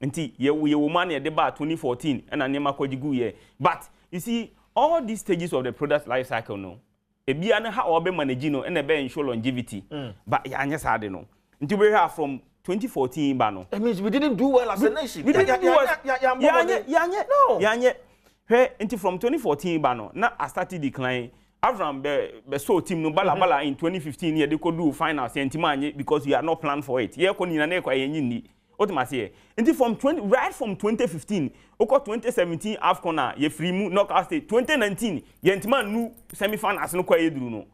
Until we woman at the bar 2014 and I never could go but. You see, all these stages of the product life cycle, no, a biana how be managing and a be ensure longevity. But ya anya sade no. Until we have from 2014 bano. That means we didn't do well as a nation. We didn't do well. No. Until from 2014 bano, now I started decline. Avram be so team no bala in 2015 year they could do finals and because you are not planned for it. Yeah, koni na kwa yenyi. Until from 2015, oko 2017 AFCON ye free mu knockout stage 2019 ye ntima nu semi-finals no kwa yedru no.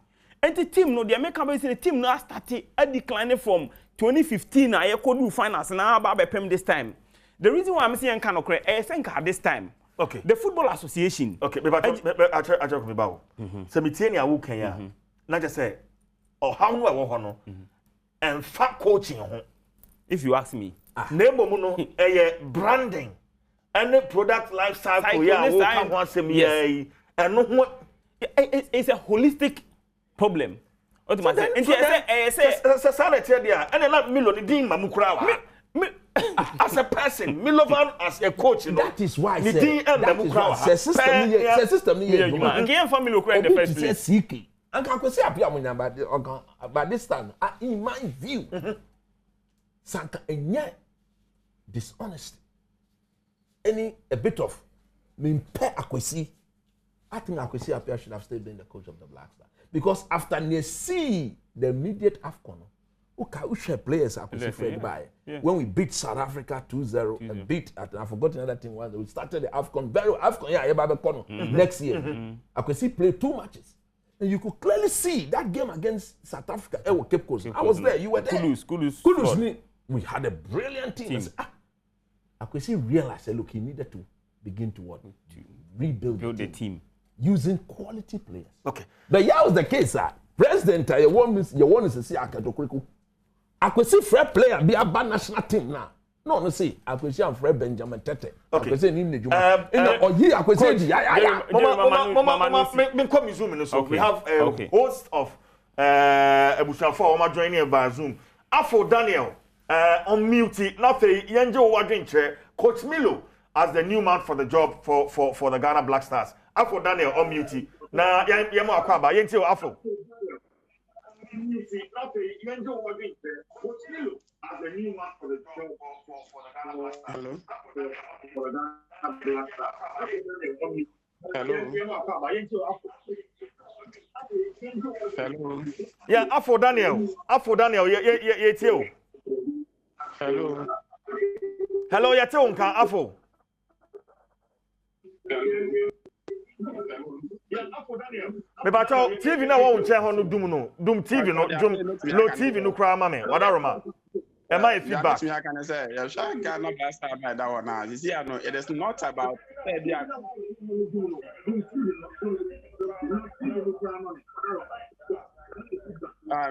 Enti team no the American the team no started a decline from 2015 ye could do finals na ba pem this time. The reason why I'm saying kind of correct I think at this time. Okay. The Football Association. Okay, but I talk about. So me tell you can ya. Na just say or how no I want no. And fact coaching if you ask me. Neighbor muno branding and product life cycle it's a holistic problem. As a person, Milovan as a coach, that is why I say system by this time, in my view. Sanka enye dishonesty. Any a bit of Akwesi. I think Akwesi Appiah should have stayed being the coach of the Black Stars. Because after they see the immediate AFCON, we share players Akwesi Fred by. When we beat South Africa 2-0 and beat, I forgot another thing was we started the AFCON, next year. Akwesi played 2 matches. And you could clearly see that game against South Africa, Cape Coast. I was there, you were there. Kudus. We had a brilliant team. Akwesi realized, look, he needed to begin to rebuild the team using quality players. Okay. But yeah, was the case, sir. President, you want to see Akatokriku. Akwesi Fred player be a bad national team now. No, see, Akwesi and Fred Benjamin Tete. Okay. Akwesi ni Nejuma. Akwesi Mama, Zoom. So we have a host of Ebushafa Oma joining by Zoom. Afo Daniel on mute. Nafe Yenjo Wadrinche, Coach Milo as the new man for the job for the Ghana Black Stars. Afo Daniel on mute. Na yemo akwaba yenti o Afo. Hello. Hello. Yeah, Afo Daniel, yetio. Hello. Hello, yetio nka Afo. Me bacho TV na wo nche ho no dum TV no no TV no kra ma me wadaroma e ma feedback I can say yeah sure Ghana Black Stars by that one now you see I know it is not about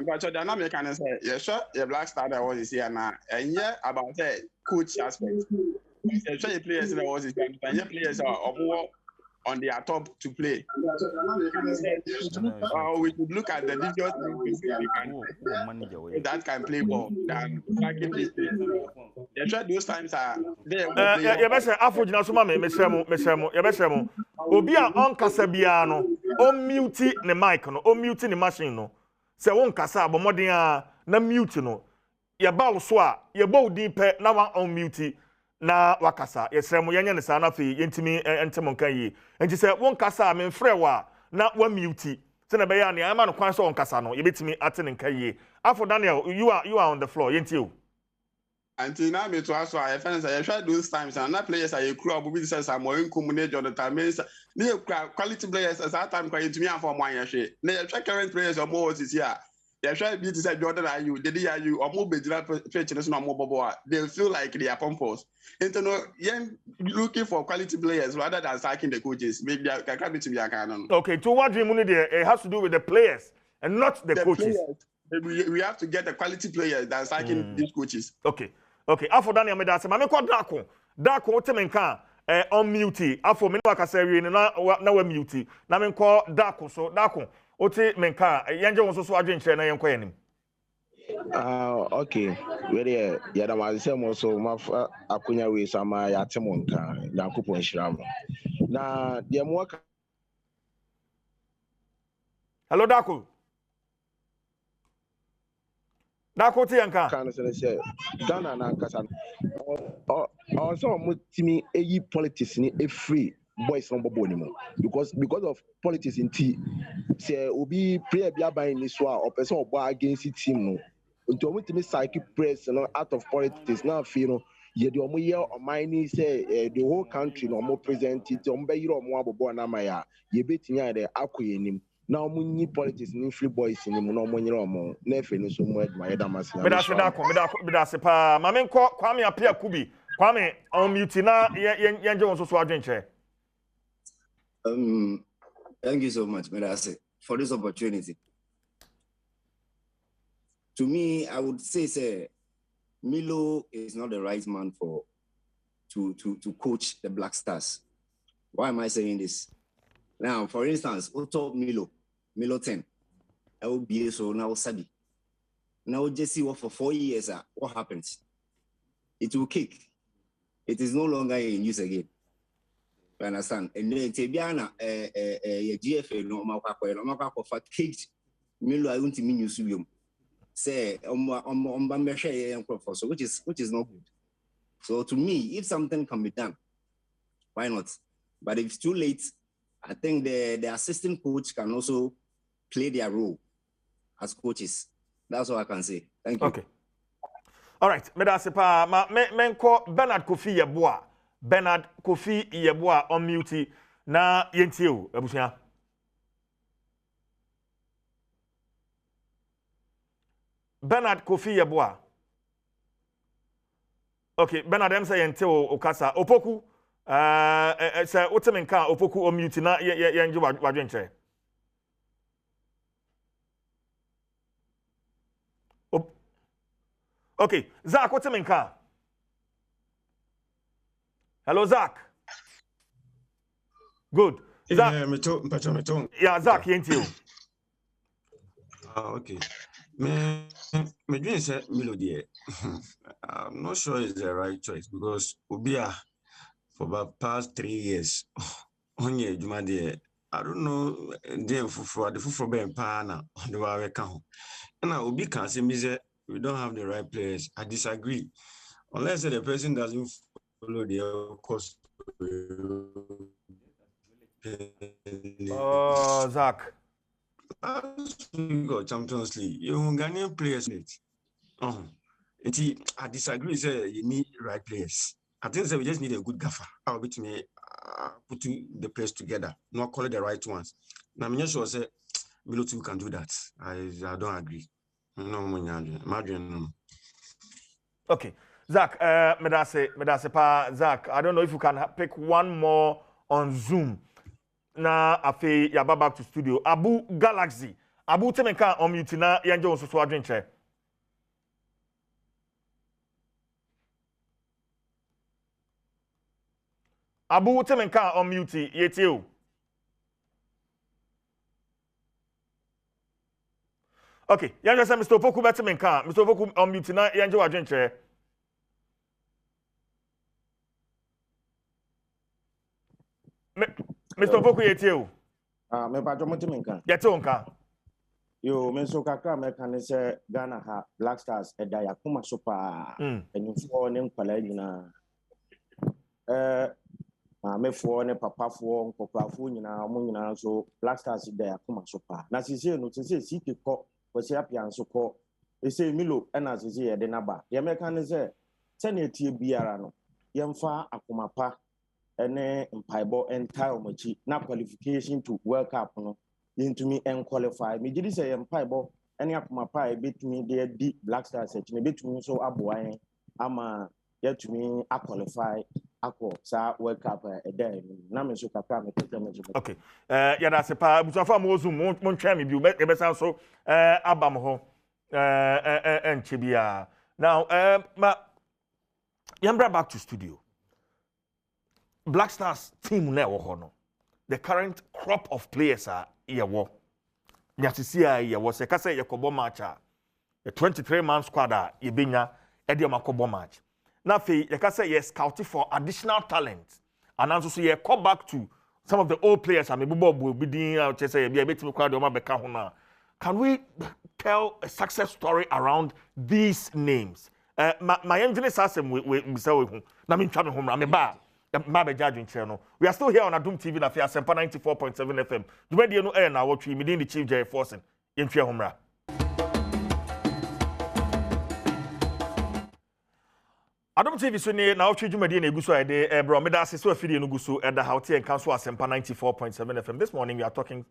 but the dynamic can say yeah sure the Black Star that was here now and yeah about the coach aspect yeah sure the players that was here and yeah players are more on their top to play. We should look at the different that can play ball than attacking this place. They try those times are there. Yeah, better Afo Jina Suma me shemo. Yeah, better Obi a on kasa bia no, on mute ne mic no, on mute ne machine no. Se won kasa abomoden a na mute no. Ye ba wo so a, ye ba odi pe na wan on mute. Na wakasa yesremo yenye ne sana fe yentimi entemo kan yi enti se won kasa me mfrɛ wa na wa mute se na be ya ne ama no kwan so won kasa no yebetimi ate ne kan yi Afo Daniel you are on the floor yenti o until now me to aso I fence I try those times and na players are crew obi say Samuel Nkumu on the time me quality players as that time kwa yentimi am for mo anyehwe na ye try current players or more is here. They try to be to say Jordan are you, did you or more bedra fetch no more bobo. They feel like they are pompous. And looking for quality players rather than sacking the coaches. Make their can to be a canon. Okay, to what dream there it has to do with the players and not the coaches. Players. We have to get the quality players than sacking these coaches. Okay. Afo Daniel me that say me ko Dako temenka on mute. Afo me no akasa wie na wa mute. Na me ko Dako so Dako Ote menka yanje won so adwenkyere na yenko yanim. Okay. Where ya da ma se mo so ma akunya we sama ya temo nka Yankopon hyiram. Na de mo aka. Hello Dako. Dako ti yanka. Kan se Ghana na nkasa. So mo timi eyi politics ni e free boys on bobo anymore because of politics in tea say obi prayer bia ban ni so a or person obo against team no until omutimi psychic press no out of politics now feel no ye de omo ye omani say the whole country no omo present it omo be yiro omo abobo na maya ye betinya de akoyenim na omo nyi politics ni free boys ni mo no omo nyiro omo na efe no so mo aduma ye damase na me da se pa ma me nko Kwame Appiah Kubi Kwame on mute na yanje won so adwenkyere. Thank you so much, Medase, for this opportunity. To me, I would say Milo is not the right man to coach the Black Stars. Why am I saying this? Now, for instance, Otto Milo 10, I will be so now Sabi. Now just see what for 4 years what happens. It will kick. It is no longer in use again. You understand? And then Tebiana, GFA no makako for kicked Milo I want to mean you. say so which is not good. So to me, if something can be done, why not? But if it's too late, I think the assistant coach can also play their role as coaches. That's all I can say. Thank you. Okay. All right. Medasepa menko Bernard Kofi Yeboah. Bernard Kofi Yeboah on mute na yentie abusia. Bernard Kofi Yeboah. Okay, Bernard em say yentie okasa opoku say otemenka opoku on mute na yenje wadwenche. Okay, Zach, what's in car? Hello, Zach. Good. Zach. Yeah, Zach, ain't you? Okay. Me dream say Melody. I'm not sure it's the right choice because Ubia for about past 3 years. Onye Juma de I don't know them for the full ben pana on the way count. And Ubi can say me we don't have the right players. I disagree. Unless the person doesn't follow the course. Oh, Zach. We got Champions League. You Ghanaian players. I disagree. Say you need right players. I think that we just need a good gaffer. I'll be to me putting the players together, not call it the right ones. Now, I'm not sure say Nnawotwe can do that. I don't agree. No, imagine. Okay, Zach. Medase pa Zach. I don't know if you can pick one more on Zoom. Na afe yaba back to studio. Abu Galaxy. Abu temenka on mute na yanje on so adwenche. Abu temenka on mute yetio. Okay, yanje say Mr. Opoku betemenka. Mr. Opoku on mute na yanje adwenche. Mr. Opoku yetio. Me pa jomo timenka. Yetio nka. Yo, me so kakra me kan say Ghana ha Black Stars eda yakoma so pa. Enifo ne nkwala nyina. Mefo ne papafo nkokrafo nyina mo nyina so Black Stars eda yakoma so pa. Na sisi no sisi sike ko kwesi apia so ko. Ese Milo na sisi ye de naba. Ye me kan say sene tie biara no. Yemfa akoma pa ene mpaibo entire omachi na qualification to World Cup no yentumi en qualify me gidi say mpaibo ene akoma pa betumi de di Black Stars echi ne betumi so aboan ama yetumi a qualify akọ sa World Cup eda na me so kakra me tete me. Okay, yada se pa busuafo am Zoom mon twa me bi e be san so abam ho enche bia now ma yambra back to studio. Black Stars team na wo no. The current crop of players are here wo. Nyatisi a here wo se ka say yakobo match a the 23-man squad a yebenya e de makobo match. Na fe ye ka say yes scouting for additional talent. And also so ye come back to some of the old players and maybe Bob will be doing out say be betimi crowd o ma beka ho na. Can we tell a success story around these names? My engineer asem we say we hu. Na me ntwa me ho mra me ba we are still here on Adom TV na Fia Sempa 94.7 FM. Jumedi no Nnawotwe me the Chief Jay Forcing. Yentwe homra. Adom TV so ne Nnawotwe jumedi na eguso ede bro me da se so afidi no guso eda hauti en kanso Sempa 94.7 FM. This morning we are talking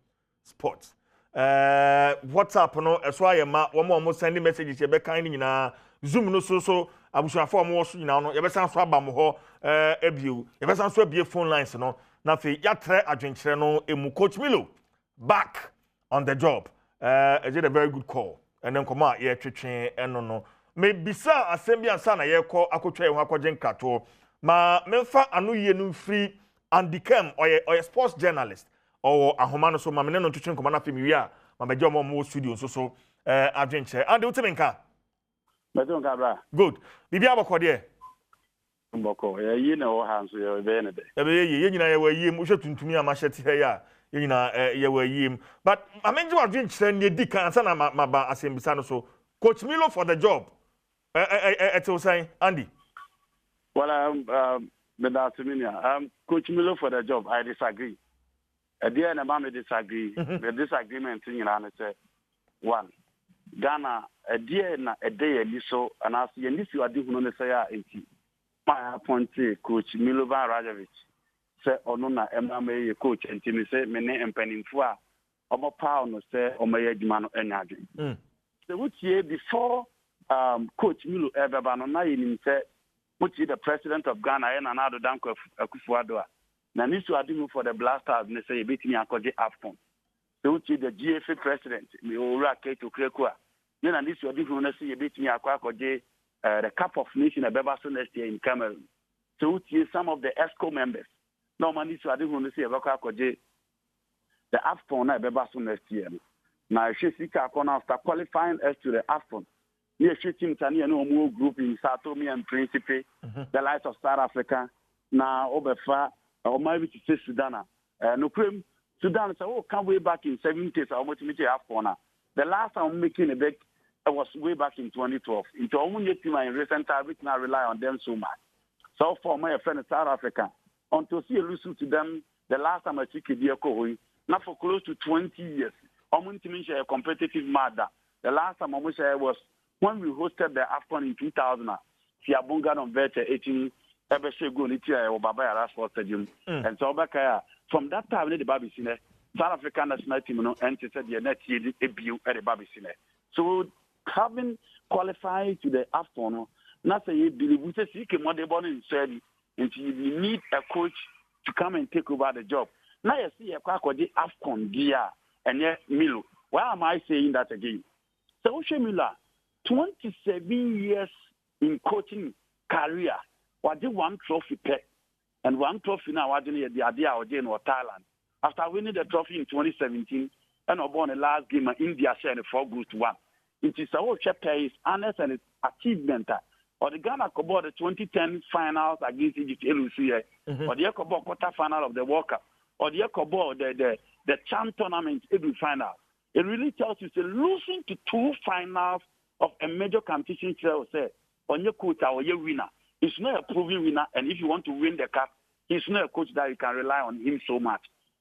sports. WhatsApp no eso ayema wo send messages e be kan ni nyina Zoom no so abusuafo mo so nyina no ye be san so aba mo ho ebio ye be san so abie phone lines no na fe ya tre adwenkyere no emu Coach Milo back on the job. Is it a very good call? And then come out ye twetwe eno no me bisa asem bia nsa na ye kọ akotwa ye ho akọje nkato ma memfa anu ye no free and become or sports journalist or ahoma no so ma me no twetwe nkoma na fe mi wi a ma beje mo studio so adwenkyere and utemenka Beto nkabra. Good. Bibi abakode. Mboko. Ye na o ha nso ye be ne de. Ye nyina ye wa yiem, wo hwetuntumi amahye te ya. Ye nyina ye wa yiem. But amenje wadwen kyerɛ ne di kan ansa na maba asembisa no so. Coach Milo for the job. Saying Andy. Well, Coach Milo for the job. I disagree. At the end, I disagree. The disagreement in Iran is one. Ghana, a day so, and I see, and if you are doing say, my appointee, Coach Milovan Rajovic, say, Onona, MMA coach, and Timmy say, Mene and Penninfua, or pound, say, or my man and Yagi. So, which year before Coach Milo Eberbanona in said, which is the president of Ghana and another Danko Akufuadua. Now, this is for the Blasters, and they say, beat me and AFCON. So, which is the GFA president, me ora Keto Krekua. Then, and this is the beat me the Cup of Nations a Bebaso next year in Cameroon. So, which is some of the ESCO members. Normally, so I didn't say about the AFCON at Bebaso next year. Now, I should see after qualifying us to the AFCON. Near shooting Tanya no more group in Satomi and Principe, the likes of South Africa, now Obefa, or maybe to say Sudan. No cream, Sudan said, oh, come way back in 70s, I want to meet you after. The last time making a bet was way back in 2012. Into only team in recent time, we now rely on them so much. So for my friend in South Africa, until see a listen to them, the last time I took a dear Kohoi, not for close to 20 years. I'm going to mention a competitive matter. The last time I was when we hosted the AFCON in 2000, Fiabunga on Vete 18, Ebeshego Nitia or Babaya Sports Stadium. And so from that time, the Baby Cine, South African national team, entered the net debut at the Baby Cine. So having qualified to the AFCON, not say you believe we say you can born in Saudi, and you need a coach to come and take over the job. Now you see a quack of the AFCON gear and yet Milo. Why am I saying that again? So Miller, 27 years in coaching career, was the one trophy pet, and one trophy now was the idea of Thailand. After winning the trophy in 2017, and won the last game in India, sharing the 4 groups to 1. It is a whole chapter is honest and its achievement. Or the Ghana covered the 2010 finals against Egypt, or the Ecobo quarter final of the World Cup, or the Ecobo the Champ tournament every final. It really tells you, say, losing to 2 finals of a major competition, say, on your coach or your winner. He's not a proven winner, and if you want to win the cup, he's not a coach that you can rely on him so much.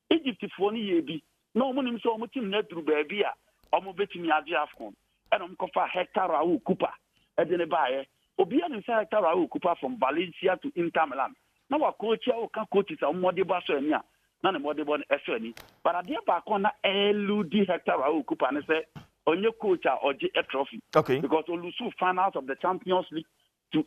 Egypt, if only you be, no one him so much in net through baby, I'm betting me at the AFCON, and I'm going for Hector Raul Cooper, and then a buyer, Obian and Hector Raul Cooper from Valencia to Inter Milan. Now, a coach, can coach is a more debasso, none more than SNE, but at the back on LUD Hector Raul Cooper and say, on your coach or a trophy. Okay. Because Olusu finals of the Champions League to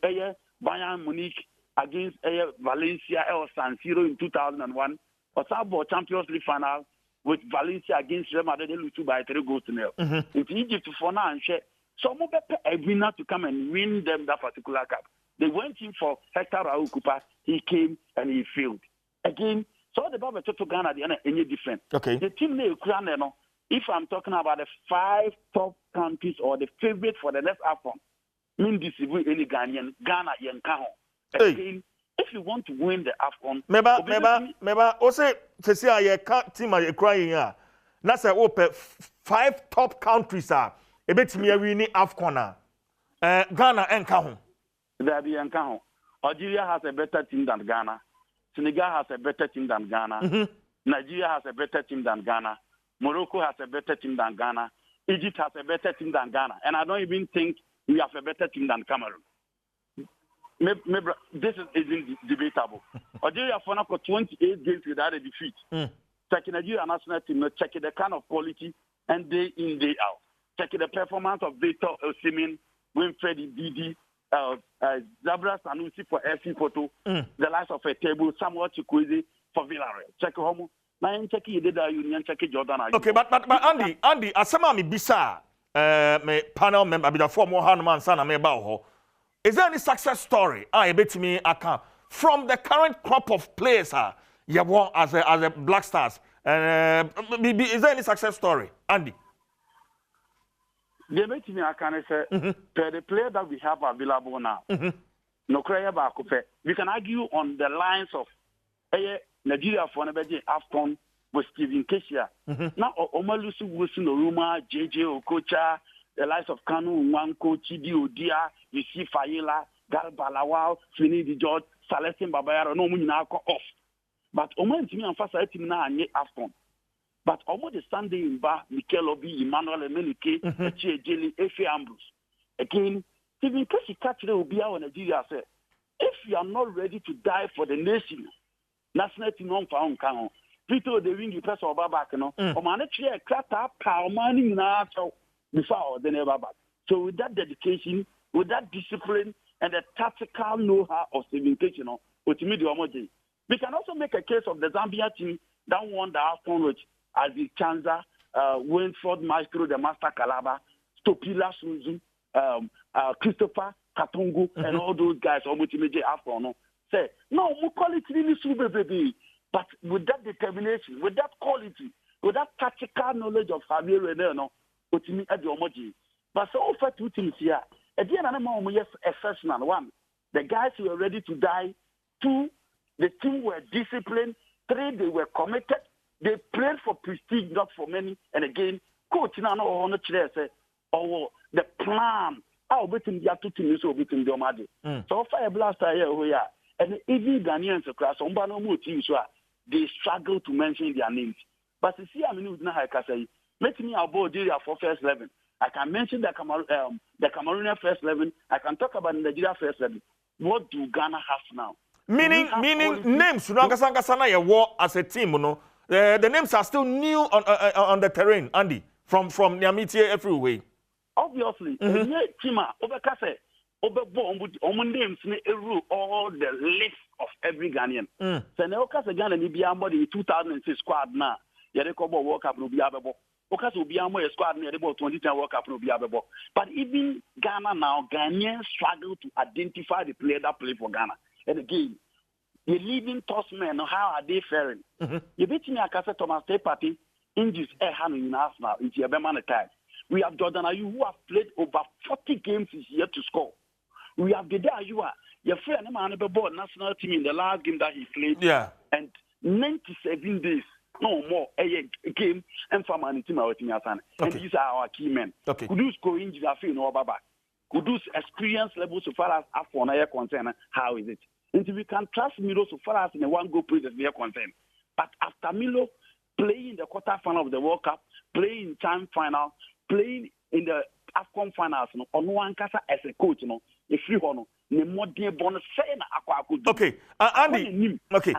Bayern Munich against Valencia or San Siro in 2001, or Sabo Champions League final with Valencia against Real Madrid by 3 goals to 0. In Egypt for now and share. So more a winner to come and win them that particular cup. They went in for Hector Raul Cooper. He came and he failed. Again, so the Bible to Ghana the any different. Okay. The team they if I'm talking about the 5 top countries or the favorite for the next AFCON, mean distribute any Ghanaian, Ghana, Yankaho. Again, if you want to win the AFCON, Meba, also, to see a team are crying here. That's a open 5 top countries are a bit me winning AFCON. Ghana and Kahon. There be Yankaho. Algeria has a better team than Ghana. Senegal has a better team than Ghana. Nigeria has a better team than Ghana. Morocco has a better team than Ghana. Egypt has a better team than Ghana. And I don't even think we have a better team than Cameroon. This isn't debatable. Algeria for now 28 games without a defeat. Checking Nigeria national team, checking the kind of quality and day in, day out. Checking the performance of Victor Osimhen, Winfredi Didi, Zabra Sanusi for FC Photo, the likes of a table, Samuel Chukwueze for Villarreal. Check home. Okay, but Andy, asema mi bisa me panel member be the former Hanuman sana me bawo. Is there any success story? I bet me account from the current crop of players you want as a Black Stars. Is there any success story, Andy? The bet me account say the player that we have available now. No cry about we can argue on the lines of Nigeria for Nebeji AFCON with Steven Kesia. Now Omalusu Wusu Noruma, JJ Okocha, the likes of Kanu, Nwanko, Chidi Odia, you see Fayela, Garbalawal, Finidi George, Celestin Babayaro, no money now off. But Oman to me and Fasa team now and Afton. But almost the Sunday in Ba, Mikel Obi, Emmanuel Emenike, Echie Jelly, Efe Ambrose. Again, even Kashi Kachire Obia or Nigeria said, if you are not ready to die for the nation, national team on Faun Kano, Peter the ring you press or Babakano, or manage a crata, power money in our before the never back. So with that dedication, with that discipline, and the tactical know-how of civilization, we can also make a case of the Zambia team that won the AFCON with Aziz Chanza, Winsford Maestro, the Master Kalaba, Stopila Suzu, Christopher Katungu, and all those guys almost immediately AFCON. Say, no, we call it really super baby. But with that determination, with that quality, with that tactical knowledge of Javier Renner, but so offer two things here. At the end of the moment, yes, exceptional. One, the guys who were ready to die. Two, the team were disciplined. Three, they were committed. They played for prestige, not for money. And again, coach, now on the chair say, oh, the plan. How betting the two teams will be in the Omadi. So fire blaster here, we are. And even Ghanaians across Ombano teams, they struggle to mention their names. But you see, I mean, I can say, let me about Nigeria for first 11. I can mention the Cameroonian first 11. I can talk about Nigeria first 11. What do Ghana have now? Meaning names. You war as a team, the names are still new on the terrain, Andy. From Nyamiti every way. Obviously, Tima Obekase Obebo names all the list of every Ghanaian. So now Ghana ni biyambo the 2006 squad now. Yere kobo World Cup no biyabebo. Because we are more squad near about 2010 World Cup. But even Ghana now, Ghanaians struggle to identify the player that play for Ghana. And again, the leading toss men, how are they faring? You bet me, I can say Thomas Party, Indies, in Arsenal, in the time. We have Jordan Ayew, who have played over 40 games this year to score. We have Dede Ayew, your friend, national team in the last game that he played. Yeah. And 97 days. No more a game and for my team out in Yasan. And these are our key men. Kudus go in Jafi no Baba. Kudus experience level so far as Afon air concern. How is it? And we can trust Milo so far as in a one goal play that we are concerned. But after Milo playing the quarter final of the World Cup, playing in time final, playing in the AFCON finals, on one casa as a coach, a free honor. Okay, Andy. Okay,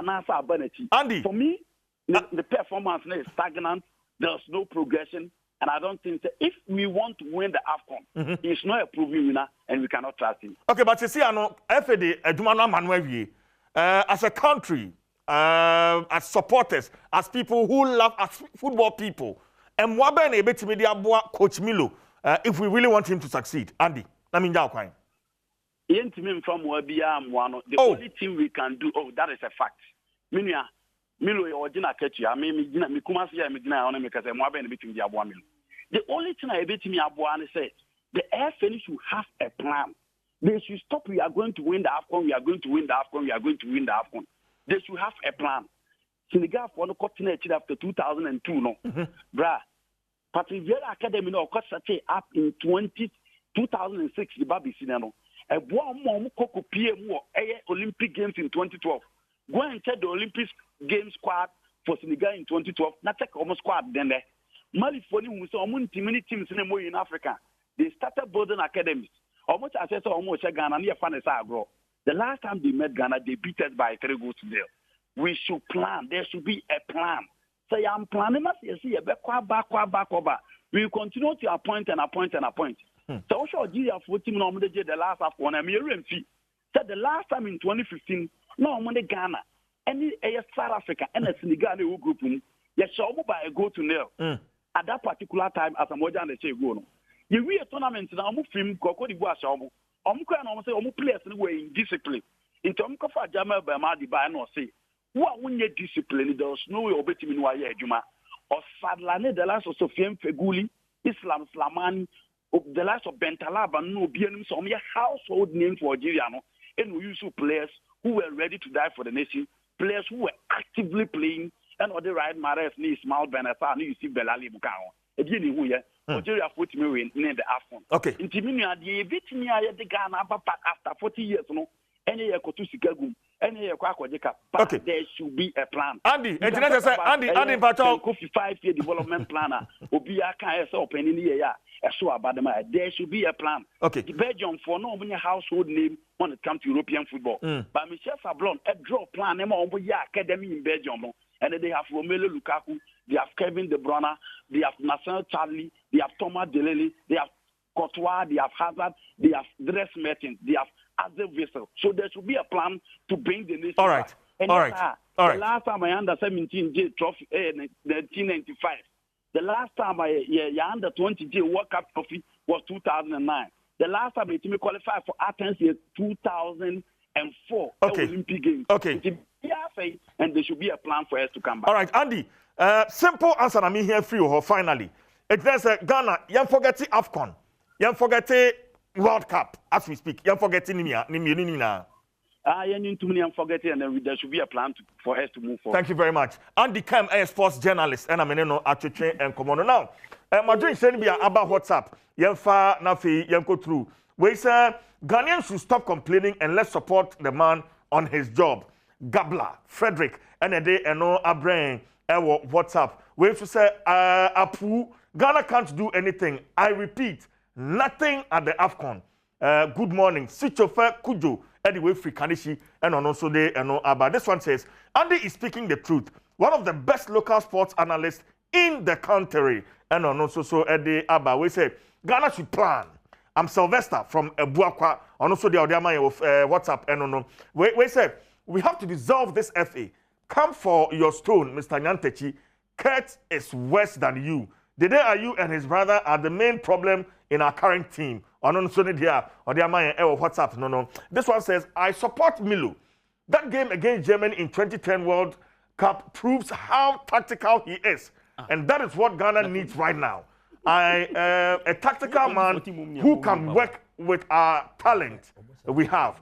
Andy. For me, the performance is stagnant. There's no progression, and I don't think that if we want to win the AFCON, he's not a proven winner, and we cannot trust him. Okay, but you see, I know FAD Edumana Manuel as a country, as supporters, as people who love as football people, and what be able to media Coach Milo if we really want him to succeed. Andy, I mean, the only thing we can do. Oh, that is a fact. Milo original catch ya me kuma see me dina on me cause mo abe na betimi dia boa Milo. The only thing I betimi aboa ne say the AFN should have a plan. They should stop. We are going to win the AFCON. We are going to win the AFCON. We are going to win the AFCON. They should have a plan. Senegal for the continent after 2002 no. Bra. Patrick Vieira Academy no got set up in 2006 the baby sinano. A boa mo koko PM Olympic Games in 2012. Go and check the Olympic Games squad for Senegal in 2012. Not check almost squad then there. Mali for you so many teams in Africa. They started building academies. Almost I said almost Ghana near Fanesa bro. The last time they met Ghana, they beat us by 3 goals to 0. We should plan. There should be a plan. So I'm planning us you see back. We continue to appoint. So also Nigeria for team normally the last AFCON said the last time in 2015 no money Ghana any South Africa and a Senegal group you saw by a go to nil at that particular time as a moja and the say go no you we a tournament now mu film Cote d'Ivoire show say players were in discipline in terms of Jamal Bamadi by no say who are when you discipline there was no way obetimi no aye adwuma or Sadlane the last of Sofiane Feghouli Islam Slamani the last of Bentalaba no bianim some household name for Nigeria no and we use players who were ready to die for the nation, players who were actively playing and or the right Mares ni small Benasa ni you see Belali Mukao. Again, who ye Nigeria put me win in the AFCON. Okay. In Timina, the Vitinia, the Ghana back after 40 years, no, any year Kotu Sikagum, any year Kwakojeka, but there should be a plan. Andy, Andy, Patel, 5-year development planner, Obia Kaya open in the year, so about them. There should be a plan. Okay. The Belgium for no household name when it comes to European football. But Michel Sablon, a draw plan, academy in Belgium. And they have Romelu Lukaku, they have Kevin De Bruyne, they have Marcel Charlie, they have Thomas Delaney, they have Courtois, they have Hazard, they have Dries Mertens, they have Azel Wissel. So there should be a plan to bring the nation back. And all right. The last time I under 17 J trophy, 1995. The last time I under 20 J World Cup trophy was 2009. The last time I qualified for Athens is 2004 Olympic Games. Okay. And there should be a plan for us to come back. All right, Andy. Simple answer. I'm here for you. Finally, it's Ghana. You forget the AFCON. You forget the World Cup as we speak. You forget the Nimia. You need to forget it, and then there should be a plan for us to move forward. Thank you very much. Andy Kem, a sports journalist, and I'm in actually and Komodo now. My dream send me about WhatsApp. Yemfa Nafi Yemko through. We say Ghanaians should stop complaining and let's support the man on his job. Gabla, Frederick, and a day and no Abraham, WhatsApp. We have to say, Apu, Ghana can't do anything. I repeat, nothing at the AFCON. Good morning. Sichofe Kujo, anyway, Free Kanishi, and also the no Abba. This one says, Andy is speaking the truth. One of the best local sports analysts in the country. And also so Eddie Abba. We say, Ghana should plan. I'm Sylvester from Ebuakwa, and also the Odiama of WhatsApp. And no. We say, we have to dissolve this FA. Come for your stone, Mr. Nyantechi. Kurt is worse than you. The day Ayu and his brother are the main problem in our current team. WhatsApp. No. This one says, I support Milo. That game against Germany in 2010 World Cup proves how tactical he is. And that is what Ghana needs right now. A tactical man who can work with our talent we have.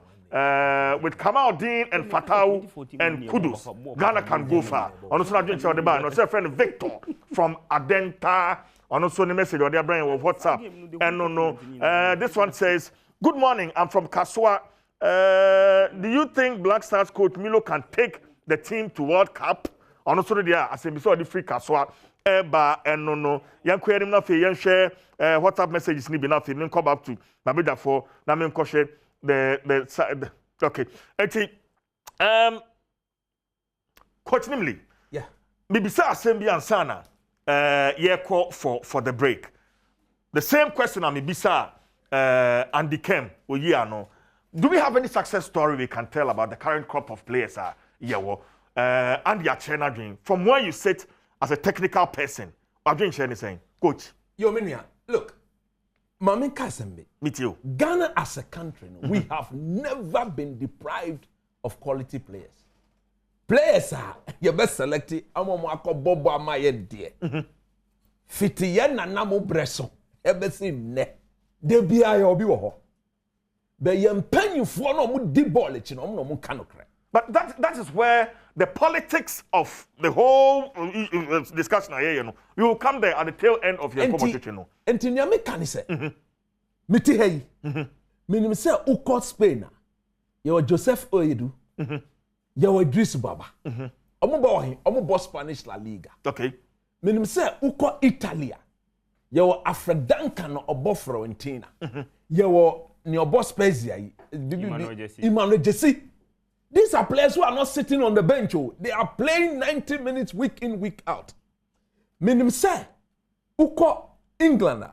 With Kamaldeen and Fatau and Kudus, Ghana can go far. Also, I drink the band. Also, friend Victor from Adenta. Also, the message or the brain of WhatsApp. And no. This one says, "Good morning. I'm from Kaswa. Do you think Black Stars coach Milo can take the team to World Cup?" Also, there as a the free Kaswa. And no. Young query na fe young share WhatsApp messages ni be na fe. Come back to Babida for na men koshe. The okay. Coach Nimley. Yeah. Maybe say assembly and sana call for the break. The same question I'm bisa Andy Kem no. Do we have any success story we can tell about the current crop of players Andy Achena dream from where you sit as a technical person? I'm doing anything. Coach. Yo Minia, look. Mami Kasembe. Me too. Ghana as a country, we have never been deprived of quality players. Players are your best selected. Amomako Bobo Amaye dear. Fitiyen na namo breso. Ebesi ne. De biya obi wo. Be yem penyu fo no mu di ball echi no mu kanokre. But that is where the politics of the whole discussion here, you will come there at the tail end of your conversation. Enti nyame kan se. Miti hey. Minim se uko Spain. Yo Joseph Oyedu. Yo Idris Baba. Omo Spanish La Liga. Okay. Minim se uko Italia. Yo Afredanka no obo Fiorentina. Yo ni obo Spezia. Emmanuel Jesse. These are players who are not sitting on the bench. They are playing 90 minutes week in, week out. Minim say, uko England,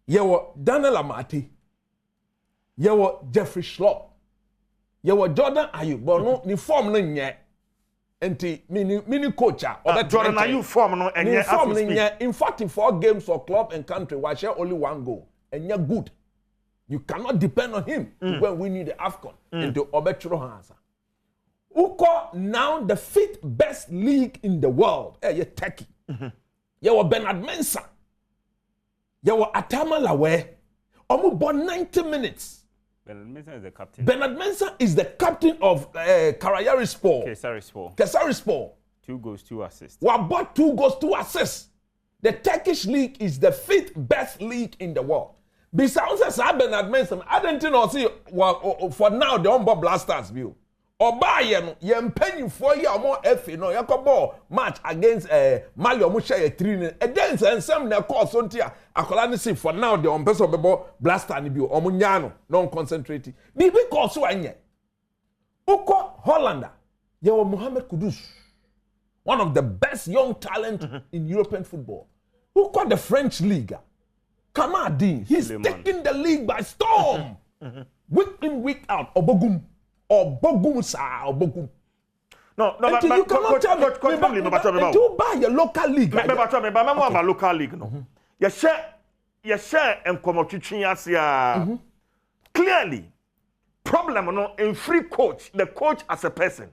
yewo Daniel Amati, yewo Jeffrey Schlupp, yewo Jordan Ayew, but no ni form no nye. Enti mini coacher. Jordan Ayew form no enye form no nye. In 44 games for club and country, why share only one goal? Enye good. You cannot depend on him when we need the AFCON into Obetro Hansa. Uko now the 5th best league in the world. You're Turkey. You're Bernard Mensah. You're Atama Lawe. Almost about 90 minutes. Bernard Mensah is the captain. Bernard Mensah is the captain of Karayarispor. Kesarispor. Kesarispor. 2 goals, 2 assists. We bought 2 goals, 2 assists. The Turkish league is the 5th best league in the world. Besides, Bernard Mason, I don't know, see, for now, the Umber Blasters view. Or buy yen penny for you more FA, no, Yakobo match against Mali or Musha 3. And then, and some of course, on here, I can see for now, the Umber Blaster and view, or Munyano, non concentrating. Because one year, Uko Hollander, you were Mohamed Kudus, one of the best young talent in European football. Who called the French league? Kamadi, he's taking the league by storm. Week in, week out, Obogum. Obogum, sir, Obogum. No, but you cannot tell me, you buy your local league. I'm a local league, no. You share and come to clearly, problem no in free coach, the coach as a person.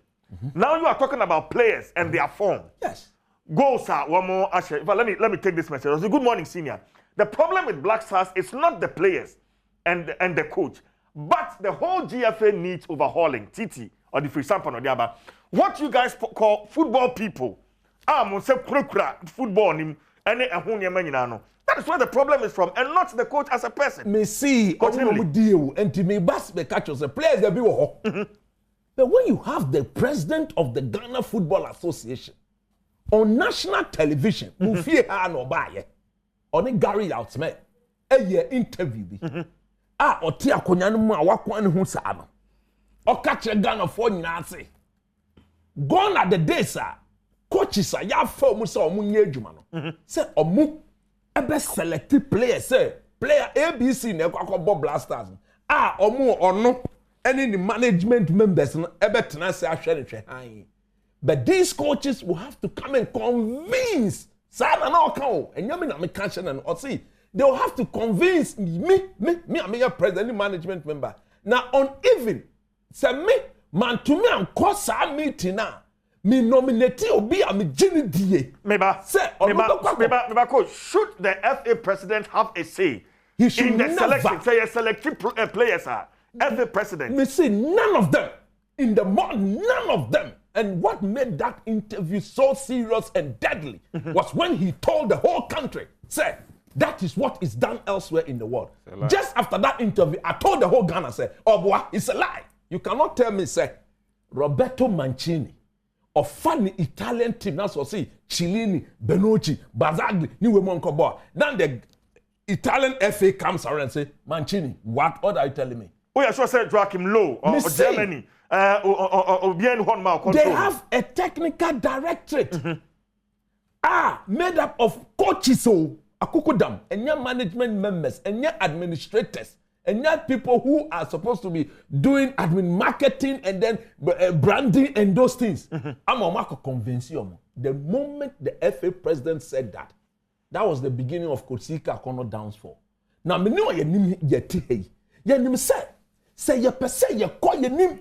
Now you are talking about players and their form. Yes. Goals are one more. But let me take this message. Good morning, senior. The problem with Black Stars is not the players and the coach, but the whole GFA needs overhauling. Titi or the free sample or the other. What you guys call football people, football and that is where the problem is from, and not the coach as a person. Me see, deal and to me, bas me catch the players that be. But when you have the president of the Ghana Football Association on national television, you fear no buy on Gary Outsmith, a year interview. Or tia konyanu mu awakwan hu sa no. O catch a Ghana for Nancy. Gone are the days, sir. Coaches are ya form so omunye adwuma no. Say omu ebe selected players, say player ABC na kwakọ Blasters. Omu ono any management members no ebe tena say ahwe ne but these coaches will have to come and convince sana na okan and yami na me catch and or see they will have to convince me I'm your president management member now on even say me man to me and cause a meeting now me nominate obi am gini die meba say meba coach should the FA president have a say in the selection say selected players are FA president me say none of them in the morning none of them. And what made that interview so serious and deadly was when he told the whole country, say, that is what is done elsewhere in the world. Just after that interview, I told the whole Ghana, say, oh boy, it's a lie. You cannot tell me, say, Roberto Mancini, of funny Italian team, that's what see, Cellini, Benucci, Bazzagli, Niwe. Then the Italian FA comes around and say, Mancini, what are you telling me? Oh, yeah, so I said Joachim Low or Germany. They have a technical directorate made up of coaches, akukudam, and your management members, and your administrators, and your people who are supposed to be doing admin marketing and then branding and those things. I'm a convince you. The moment the FA president said that, that was the beginning of Kotsika Kono downfall. Now, me know your name yet. Your name say your person, you call your name.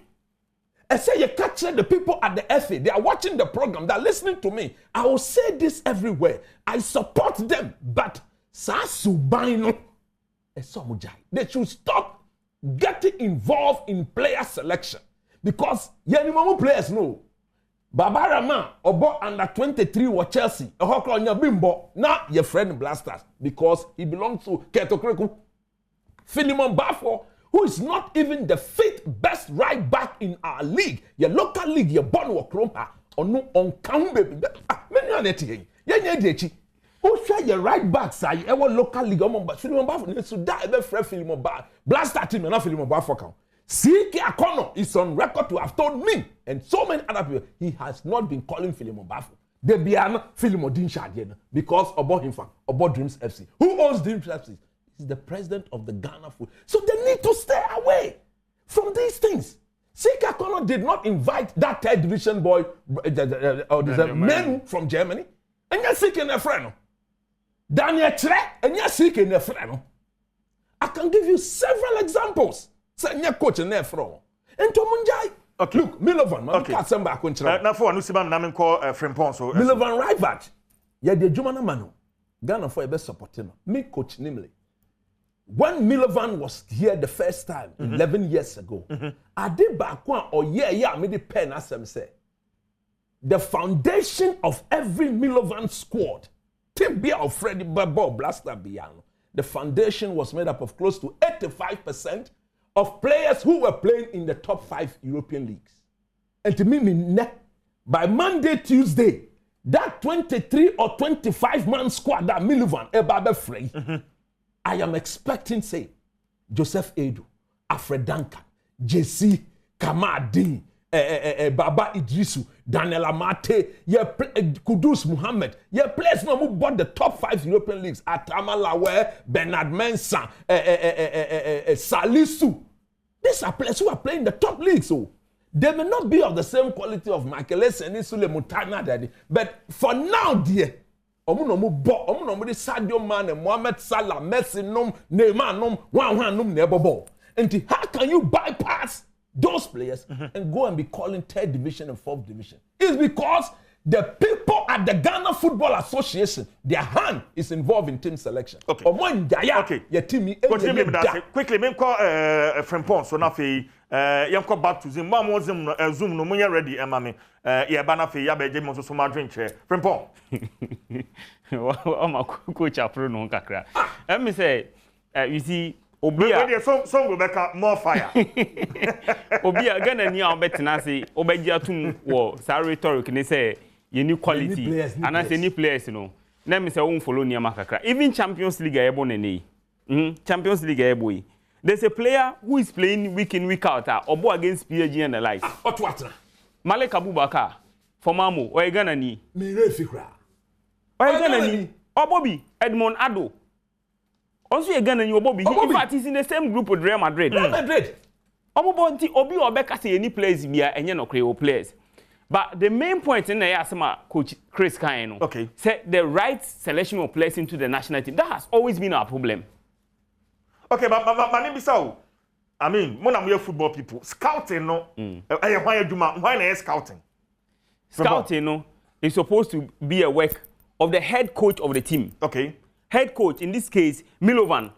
I say you capture the people at the FA. They are watching the program. They are listening to me. I will say this everywhere. I support them. But they should stop getting involved in player selection. Because players know. Babarama obo under 23 wa Chelsea. Bimbo. Now your friend Blasters. Because he belongs to Ketokreku. Philemon Bafo, who is not even the 5th best right back in our league. Your local league, your born work or no on count baby. Many on it here. Who share your right back side? Our local league, but Philemon Bafo needs to die. Ever friend Philemon Bafo. Blaster team, and not Philemon Bafo. CK Akono is on record to have told me and so many other people he has not been calling Philemon Bafo. They be Philemon Dinshad because about him about Dreams FC. Who owns Dreams FC? Is the president of the Ghana food. So they need to stay away from these things. Sika Kono did not invite that 3rd division boy, the men from Germany, and you're seeking a friend. Daniel Tre, and you're seeking a friend. I can give you several examples. Say, you're coaching there from. And Tomunjai. Okay. Look, Milovan, okay. Now for Nusibam Namin call Frimpon. So Milovan Rivat. Yeah, the Jumana Manu. Ghana for a best supporting. Me coach Nimley. When Milovan was here the first time, 11 years ago, I did back one or I made the pen as them say. the foundation of every Milovan squad, Tibia of Freddie Babo Blaster Biano, the foundation was made up of close to 85% of players who were playing in the top 5 European leagues. And to me, by Monday, Tuesday, that 23 or 25 man squad that Milovan Ebabe Frey, I am expecting, say, Joseph Edu, Alfred Duncan, JC, Kamadin, Baba Idrisu, Daniel Amate, Kudus Muhammad, players who bought the top 5 European leagues, Atama Lawe, Bernard Mensah, Salisu. These are players who are playing the top leagues. So they may not be of the same quality of Michael Essien, Sule Mutana, Daddy. But for now, dear, Omunomu Sadio Mane, Mohamed Salah, Messi, Neymar, one Nebobo. And how can you bypass those players and go and be calling 3rd division and 4th division? It's because the people at the Ghana Football Association, their hand is involved in team selection. Okay. Okay. Your team. Quickly, me call Frempong. So now, you come back to Zoom. Zoom no money ready. Mami, yeah, bana fe ya beje mo so ma drink chair. Frempong. I'm a coach approve no kakra. Let me say, you see. Obia some Rebecca more fire. Obia Ghana ni obetena say obeji atum wo sa rhetoric ni say ye new quality and as any players no na me say won follow niam kakra even Champions League ebo nene Champions League ebo there's a player who is playing week in week out obo against PSG and the likes Otwatra Malik Abubakar for Mamo o Ghana ni me refikra o Ghana ni Obobi Edmond Ado also a Ghana you Bobby. In fact, he's in the same group with Real Madrid. Real Madrid. Obi Obeka say any players bia enye no creo players. But the main point in there asema coach Chris Kaino. Okay. Say the right selection of players into the national team. That has always been our problem. Okay, but my name is Sao. I mean, we are football people. Scouting no. Why na scouting? Scouting no is supposed to be a work of the head coach of the team. Okay. Head coach, in this case, Milovan,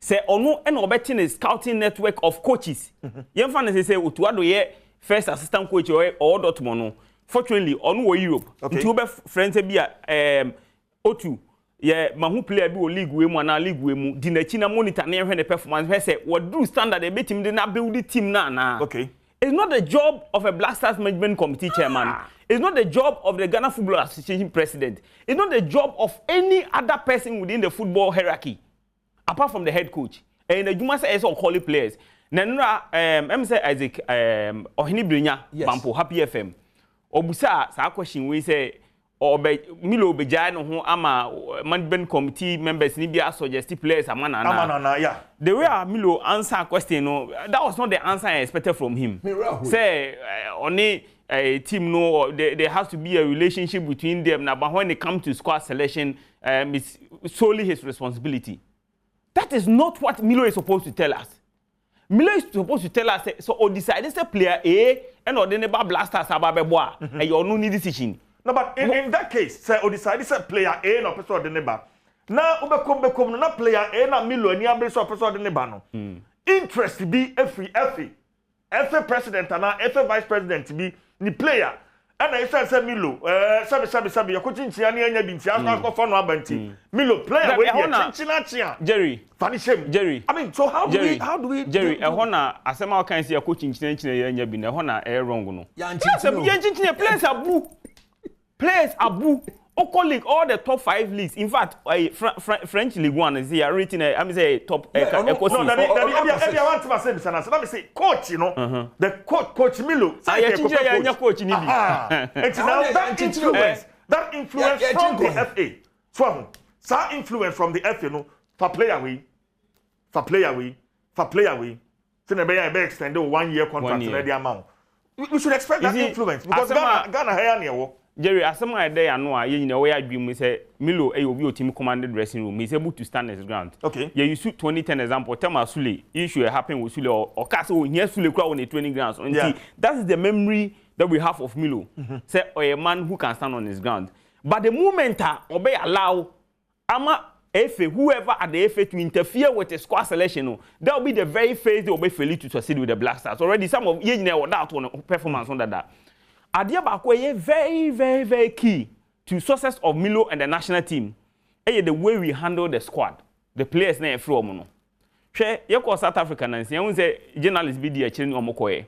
say, ono and obetting a scouting network of coaches. Young fans say, Utuado ye first assistant coach or Dortmund. Fortunately, on Europe. Okay. Two friends be Otu. Yeah, mahu player be league we mu na league we mu. Di na China monitor na the performance. We say, what do standard they bet him they not build the team na. Okay. It's not the job of a Black Stars Management Committee chairman. It's not the job of the Ghana Football Association president. It's not the job of any other person within the football hierarchy, apart from the head coach. And the Juma says all quality players. Nanura, say Isaac, Ohini Brinya, Bampo, Happy FM. Obusa, sa question we say, or Milo Bejano, who ama management committee members, Nibia suggested players, Amana, yeah. The way Milo answer question, that was not the answer I expected from him. Say, only a team no, there has to be a relationship between them. Now, but when it comes to squad selection, it's solely his responsibility. That is not what Milo is supposed to tell us. Milo is supposed to tell us, so or decide this player A and or the neighbor blasters ababeboa, and you no need decision. No, but in that case, say or decide this player A no person the neighbor. Now ubekom no player A na Milo ni abre so person the neighbor no. Interest be every president and every vice president be ni player. And I said Milo, sabi your coaching chiani anya binti aso for no abanti. Milo player we here Jerry. Funny shame. Jerry. I mean, so how do we Jerry, ehona asema kan say coaching chiani anya bi na ehona wrong no. Players abu. Oko league, all the top 5 leagues. In fact, French League 1 is here rating. I'm say top. No, let me say, coach, you know, the coach Milo. Coach. And now that influence from the FA. So influence from the FA, no, for player we. So they extend the 1 year contract to the amount. We should expect that influence because Ghana here near. Jerry, as some idea I know, you know, where I dream, we say Milo, a your team commanded dressing room, is able to stand his ground. Okay. Yeah, you shoot 2010 example, tell me Sule, issue happen with Sule or Castle, yes, Sule crowd on the training grounds. Yeah. That is the memory that we have of Milo. Say, or a man who can stand on his ground. But the moment obey allow, Ama FA, whoever at the FA to interfere with the squad selection, that will be the very phase they will be failed to succeed with the Black Stars. Already, some of you know that one performance under that. adeɛ baako ɛyɛ very very very key to success of Milo and the national team ɛyɛ the way we handle the squad the players na ɛfiri ɔmo no hwɛ yɛkɔ South Africa na nsia sɛ journalists bi di akyire ne ɔmo kɔɛ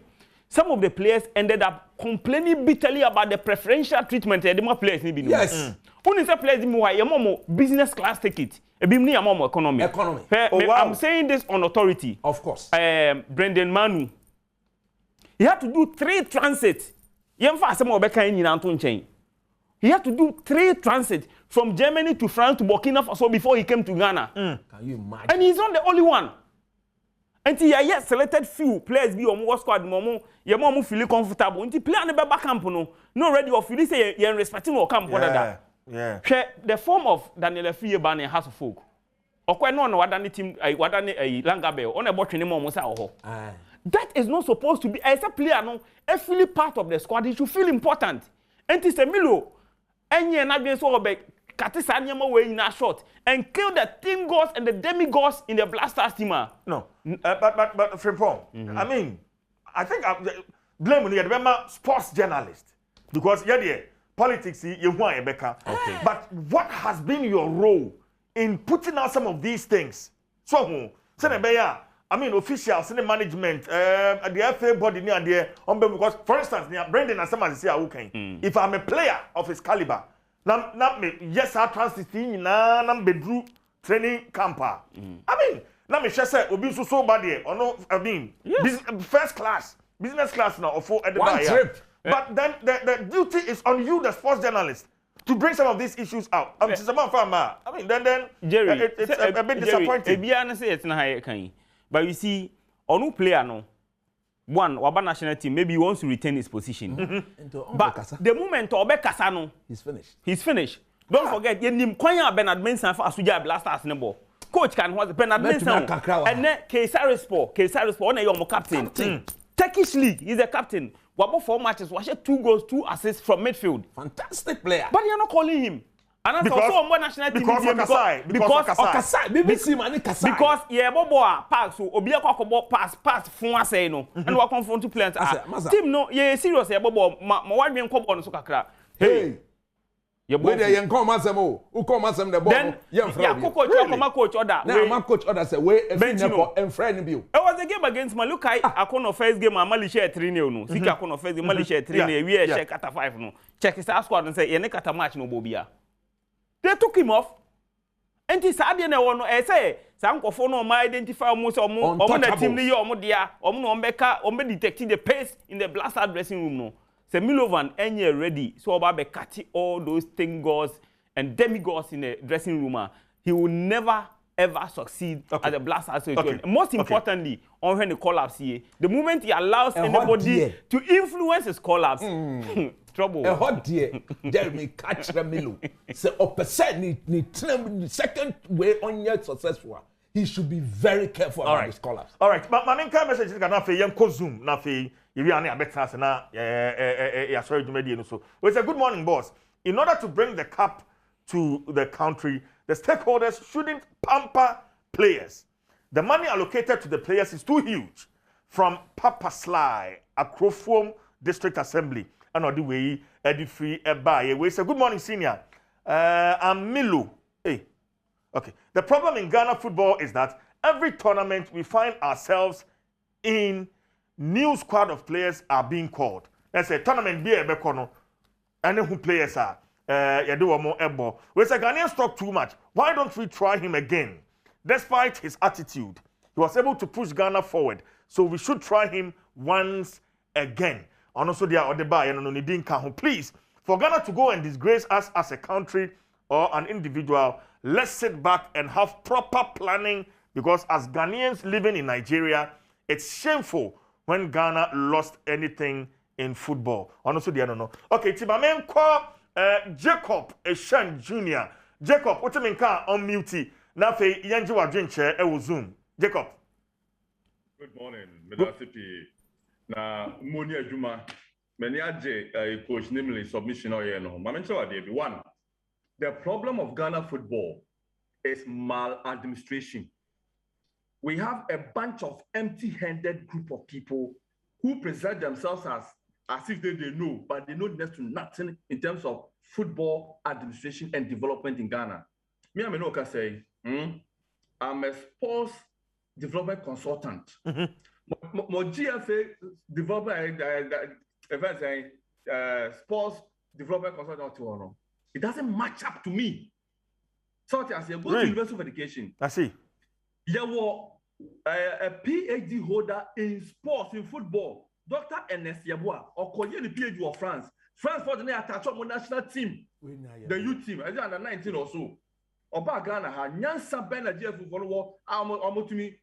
some of the players ended up complaining bitterly about the preferential treatment ɛde ma players ni bi no yes who say players mu wa yɛ business class ticket ebi mu ni yɛ economy I'm saying this on authority of course Brendan Manu he had to do 3 transit yɛmfa asɛm a ɔbɛka nyina nto nkyɛn he had to do 3 transit from Germany to France to Burkina Faso before he came to Ghana. Can you imagine? And he's not the only one. Until he yet selected few players be on squad momo, your mom feel comfortable. Until player never back camp no ready or feel say you're respecting or camp yeah. The form of Daniel Fie ban House of Folk. Or quite no what than the team what than a Langabel on a bottle more that is not supposed to be as a player no every part of the squad he should feel important. And it's a Milo. And you're not being so about Katisanyama way in a shot and kill the team goals and the demigods in the Blasters team. No, but Frimpong, I mean, I think blame on the sports journalist because politics you want Rebecca. Okay. But what has been your role in putting out some of these things? So, I mean, officials, management, the FA body near there, because for instance, Brendan and someone say, okay, if I'm a player of his caliber, now me yes, I transit na bedroom training camper. I mean, now me say obi so bad or no, I mean, first class, business class now for at the one trip. But then the duty is on you, the sports journalist, to bring some of these issues out. I mean, then Jerry, it's a bit disappointing. But you see, on no player no. One, Waba national team, maybe he wants to retain his position. But the moment Obe Kasano, he's finished. He's finished. Don't forget, you need Konya Bernard Mensan for Asuja Blasters number. Coach can was Bernard Mensan. And then Kesarispo, on your captain. Turkish League, he's a captain. Wabo 4 matches, watch 2 goals, 2 assists from midfield. Fantastic player. But you're not calling him. And that's also on one national team. Because BBC man Kasai. Because bobo pass so obi akwa pass fun asay no. And we confront to players. Team no ye serious bobo ma wadwen kobo no so kakra. Hey. We dey yen come asem o. Who come asem the ball. Coach order. Now coach order say we Efinepo and friend bi o. It was a game against Malukai. Akono first game Mali share 3-0 no. Sika Akono first game Mali share 3-0. We share kata 5 no. Check his squad and say ye ne kata match no bobia. They took him off. And this idea na wono say sankofo no ma identify almost the team ni omo dia omo no ombeka ombe detecting the pace in the Blaster dressing room no. Say Milovan enye ready so oba be cut all those thing goals and demigods in the dressing room. He will never ever succeed at the Blaster. Most importantly, on when the collapse here, the moment he allows anybody to influence his collapse, trouble. A hot dear, Jeremy catch the Milo. Say, ni second way on your successful. He should be very careful about his collapse. All right, but my main message is that na fe Zoom, na fe you are better na sorry to media so. We say good morning, boss. In order to bring the cup to the country, the stakeholders shouldn't pamper players. The money allocated to the players is too huge. From Papa Sly, Akrofom District Assembly, and on the way, Eddie Free Ebaye. We say good morning, senior. I'm Milo. Hey, okay. The problem in Ghana football is that every tournament we find ourselves in, new squad of players are being called. Let's say tournament be a bekono, and who players are. We say Ghanaians talk too much. Why don't we try him again? Despite his attitude, he was able to push Ghana forward. So we should try him once again. And also there are other please, for Ghana to go and disgrace us as a country or an individual, let's sit back and have proper planning, because as Ghanaians living in Nigeria, it's shameful when Ghana lost anything in football. And also there okay, Tibamen call Jacob Eshan Jr. Jacob, what you mean can unmute? Na fe yanji wa dwenche e Zoom. Jacob. Good morning, Medasipi. Na moni adwuma. Many aje coach namely submission or no. Mamencho ade one. The problem of Ghana football is maladministration. We have a bunch of empty-handed group of people who present themselves as as if they know, but they know next to nothing in terms of football administration and development in Ghana. Me, I know, say, I'm a sports development consultant. My GFA development, sports development consultant. It doesn't match up to me. So I say, go to University of Education. I see. There was a PhD holder in sports, in football, Dr. Ernest Yabua, or Koye the PhD of France. France for the attach on national team, the youth team, I under 19 or so. Oba Ghana ha nyansa ben na GF follow amotumi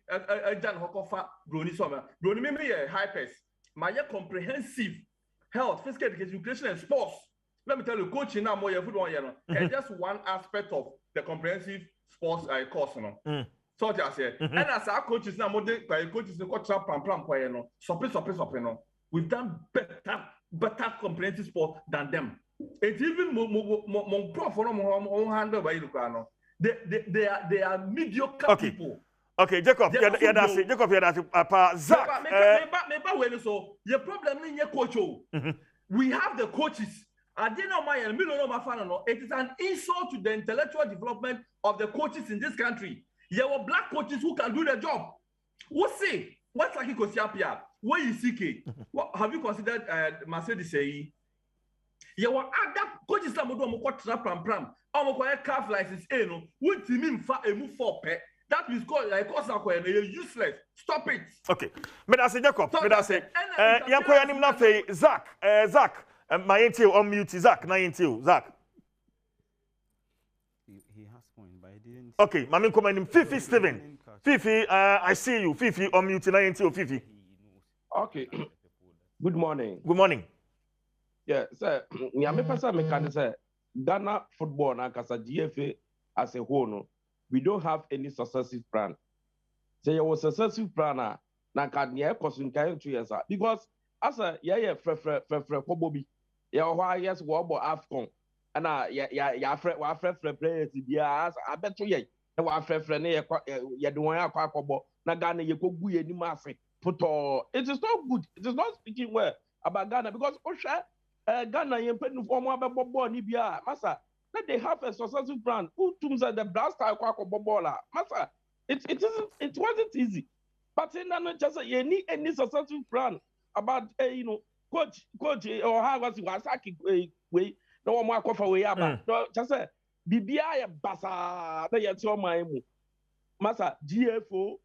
Jan Hokofa Brony Summer. Brony me hypers. My comprehensive health, physical education and sports. Let me tell you, coaching now more football, and just one aspect of the comprehensive sports course. So I say, and as our coaches now, more coaches in coach pam no. We've done better comprehensive sport than them. It's even more prof on handle by the they are mediocre people. Okay, Jacob, Zach. So your problem in your coach. We have the coaches. I didn't know my it is an insult to the intellectual development of the coaches in this country. There were black coaches who can do the job. What's say? What's like Kosiapia? Where is CK? Have you considered Mercedes say? There were other coaches that would do pram. Calf license, no. What you mean for a move for pet? That is called like you're useless. Stop it. Okay. But I say Jacob. But I say, Zach. Zach. My intel on mute. Zach. My intel. Zach. He has point, but he didn't. Okay. My main comment Fifi Steven. Fifi, I see you. Fifi on mute. My intel. Fifi. Okay. Good morning. Good morning. Yeah, sir. Me person me can say Ghana football na kasa GFA as a whole no, we don't have any successive plan. So you was successive plan na ka near cost 2 years because as a fre kobobi why yes wo bo AFCON and fre players bia as I bet you na wa fre na ye de won akwa na Ghana ye kogu ye nim ase puto. It is not good. It is not speaking well about Ghana because Ghana yempenu form abebo ni bia masa let they have a successful plan who tools the blast bola masa it wasn't easy but in that just you need any successful plan about coach or how was wasaki way no one more for way aba no just say bibia ya basa na yet your mind masa GFO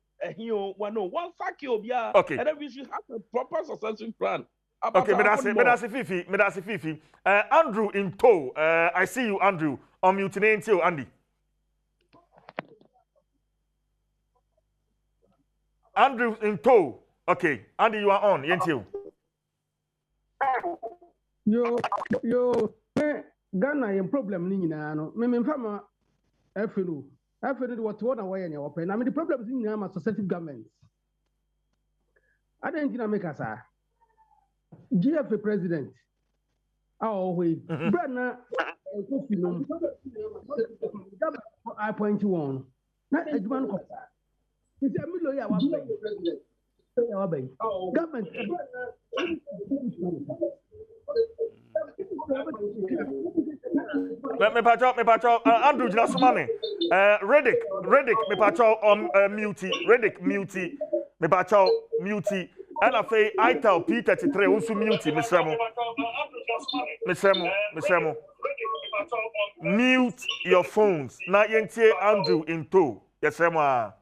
one saki obia and then we should have a proper successful plan. Okay, Medasi Fifi. Andrew in tow. I see you, Andrew. On mute until Andy. Andrew in tow. Okay, Andy, you are on. Until. Yo, Ghana a problem ni nyina no. Me mfama afelu what away any open. I mean the problem is in Ghana successive governments. I don't think make us GFA president. Wait. Brana I point you on. Not a man. It's a middle year. Government. Me pacho. Andrew Jinasumane. Reddick. Me pacho on mute. Reddick mute. Me pacho mute. And I say, I tell P33 also mute, Mr. Mute your phones. Now, Yentie Andrew in tow. Yes, sir.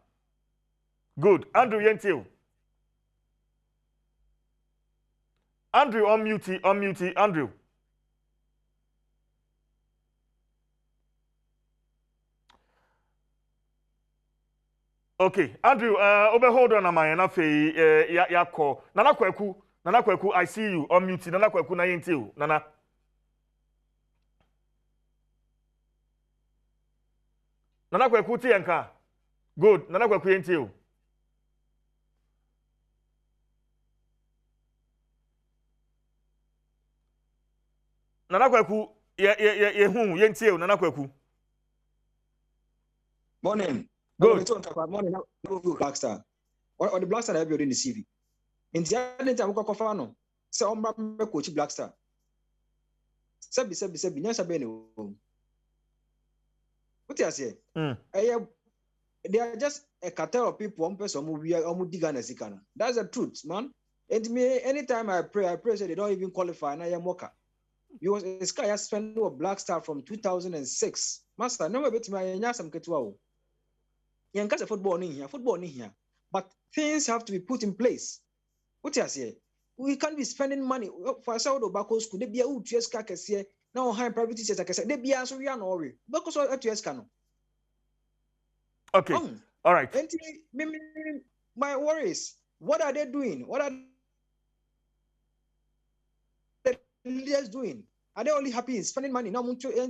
Good. Andrew Yentie. Andrew, unmute, Andrew. Okay, Andrew, hold on a minute. Ya call. Nana Kweku, I see you. Unmute. Nana Kweku na yintiu. Nana. Nana Kweku tienka. Good. Nana Kweku yintiu. Nana Kweku yintiu. Nana Kweku. Morning. Good. Morning. Blackstar. Or the Blackstar have building the CV. In the other time, we no. Say omra coach Black Star. Sabi nyasa be ne wo. What you say? They are just a cartel of people, one person who we are digana sikana. That's the truth, man. And me, anytime I pray say they don't even qualify, and I am worker. Because this guy has spent a Black Star from 2006. Master, never bet my nyasam ketwa. Yankasa football in here. But things have to be put in place. What you say? We can't be spending money for a Saudi Bako school. They be a UTS here. Now high private teachers, like I said, they be as we are no worry. Because what UTS can. Okay. All right. My worries. What are they doing? What are the leaders doing? Are they only happy in spending money? Now,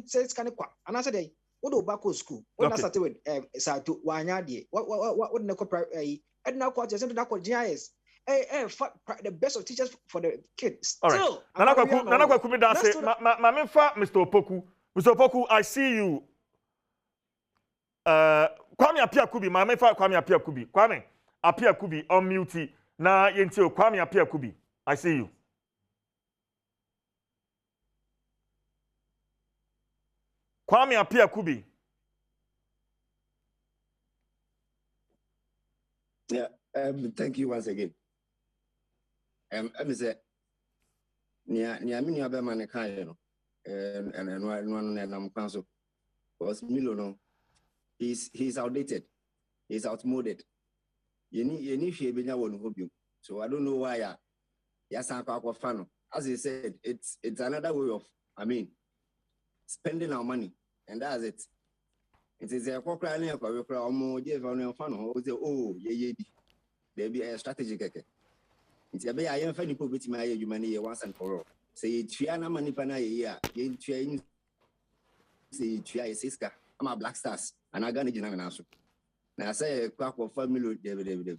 says can and I said, what do Bako school? When I started with Sato Wanyadi, what the and now quite just into GIS. The best of teachers for the kids. All right. Nana Kumi da say, Mr. Opoku. Mr. Opoku, I see you. Kwame Apia Kubi, my mefa Kwame Apia Kubi. Kwame Apia Kubi on mute. Na yentio Kwame Apia Kubi. I see you. Kwame Apia Kubi. Yeah, thank you once again. I'm say nia mini abema ne kan no and one nam council because Milo no he's outdated, he's outmoded. You hwe benya won hobio. So I don't know why ya san kwa fan. As he said, it's another way of spending our money, and that's it. It is a corporate name for we omo je fa fan ho say oh ye there be a strategy keke. It's a I am funny put my money once and for all. Say Triana Manipana year, you train say Tria Siska, I'm a Black Stars, and I got it in an answer. Now I say a crack of family David.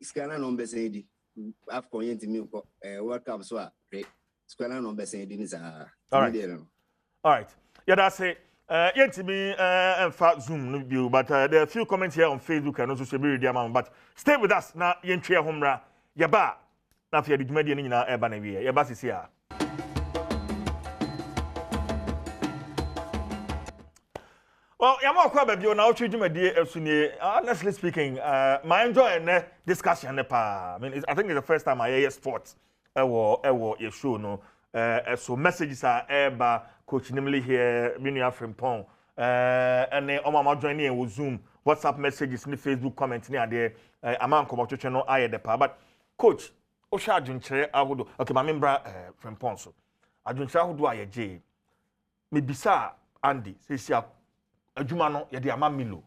Scanner number say I've connected me World Cup so great. Scanner number saying is all right. Yeah, that's it. Yet to be and fat Zoom view, but there are a few comments here on Facebook and also Shebiri, but stay with us now. Yentria Homra. Yaba na fi adwumadi ni nyina eba na wie yaba sisi a well yama akwa ba bio na otwe dwumadi esunie honestly speaking my enjoy and discussion ne pa I think it's the first time I hear sports ewo your show no so messages are eba coach Nimli here Minu Frimpong and omama join in with Zoom WhatsApp messages ni Facebook comments ni ade ama nkomo twetwe no aye de pa but coach, Osha Adwunchere ahodo. Okay, my member Frimpong so. Adwunchere ahodo ayeje. Me bisa Andy, say adwuma no ye de ama Milo.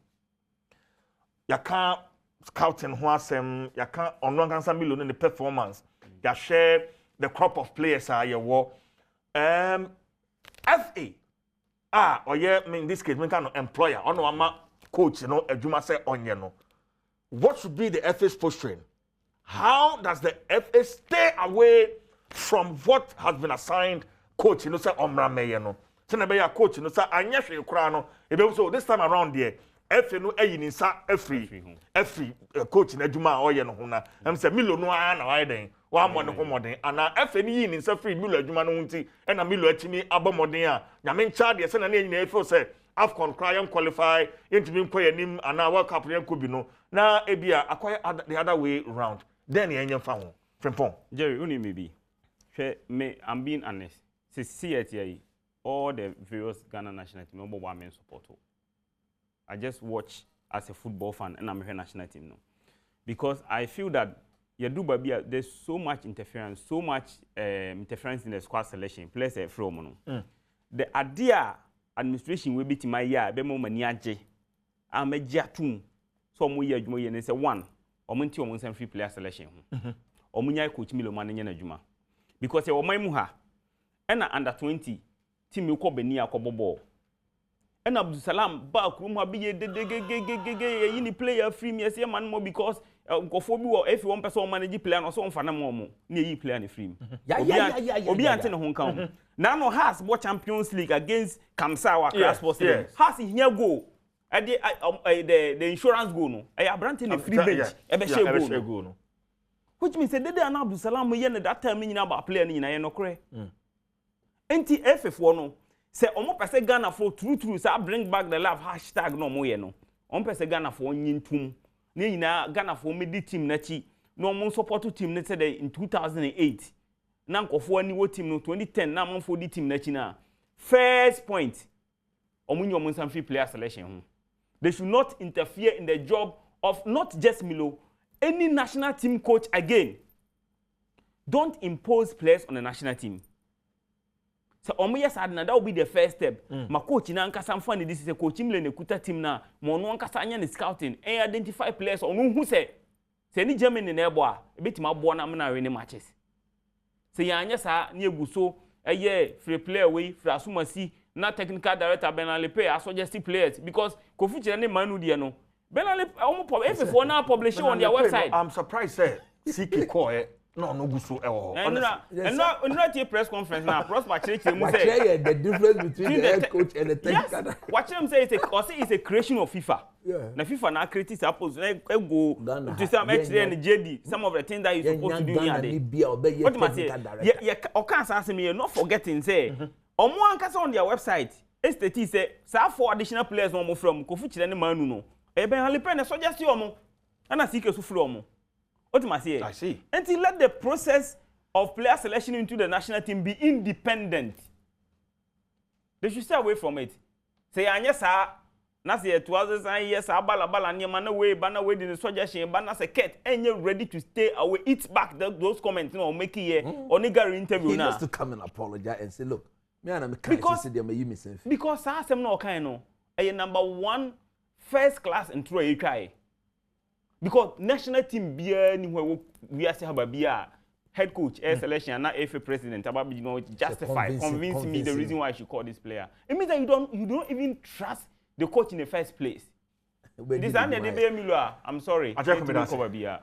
Ya ka scouting ho asem, ya ka ono kansa Milo no the performance. Ya share the crop of players are ye wo. FA in this case, me kind of employer, ono ama coach no adwuma say onye no. What should be the FA's posture? How does the FA stay away from what has been assigned coach? Say Omra Meyer no. Say na be ya coach say anya hwe kura no. So this time around there, FA no eyi ni sa every coach na adwuma oye no ho na. Say Milo no na why den. Wa mo ne ho moden. Ana FA ni yi ni sa free Milo adwuma no hunti. E na Milo atimi abomoden a. Nyame ncha de say na ne nyina FA say AFCON cry qualify yentimi nkoye nim ana World Cup yen ko bi no. Na ebia akoye the other way round. Then you found Frimpong. Jerry, only maybe. I'm being honest. See it here. All the various Ghana national team, number one support. I just watch as a football fan and I'm a national team now. Because I feel that there's so much interference, in the squad selection. Players are from the idea administration will be to my year, be more maniaje. I'm a jatum. So I'm and say one. Omunti omunsan free player selection ho omunya coach Milo man nya adwuma because e oman mu ha e na under 20 team ko bani akobobo e na Abdul Salam ba krum ha biye de yi ni player free me say man mo because nkofo bi wo if one person manage player no so mfa na mo na yi player ni free obi ante ne ho kan na no has bo Champions League against Kamsa wa Class Sports has here go the insurance go no I brand in a free bench e be share go no which means say Dede and Abdul Salam ye that time ni nyina ba player ni nyina ye no kore. Enti FF4 no say omo pese Ghana for true say bring back the love hashtag no mo ye no. Omo pese Ghana for nyintum. Ne nyina Ghana for medi team na chi no omo support team ne say in 2008. Na nkofo ani wo team no 2010 na manfo di team na chi na. First point omo nyi omo nsam free player selection ho. They should not interfere in the job of not just Milo, any national team coach again. Don't impose players on the national team. So yes, that will be the first step. My coach na nkasa mfani this is a coach Mile ne kuta team na mo no nkasa anya ne scouting and identify players on who say ni Germany na ebo a ebetima abo na na win matches. Say ya anya sa na eguso free player we free asumasi na technical director Benale pay as suggest players because Kofi Chirane manu dia no Benale FF4 now publish on their website. I'm surprised say CK call no go so and no press conference now Prosper Chirche mu say the difference between the head coach and the technical. Yes, watch them say it's a creation of FIFA. Yeah. Na FIFA na create suppose go to some extent and JD some of the things that you supposed to do here. What must say? Yeah, okan say me not forgetting say omo ankasa on their website estate say say 4 additional players no from Kofi Chirane manu no e ben halipe na suggest omo na CK so flow omo. What must say? I see. Until let the process of player selection into the national team be independent. They should stay away from it. Say anya sa na say 2000 years bala nyama na way bana way the suggestion bana say ket enye ready to stay away eat back those comments no make here onigari interview na. He has to come and apologize and say look me and I'm because you missing. Because asem no kind no a number 1 first class in throw you try. Because national team bia ni we are say bia head coach selection na FA president about justify convince me the reason why I should call this player. It means that you don't even trust the coach in the first place. This and the Milo, I'm sorry. I check cover bia.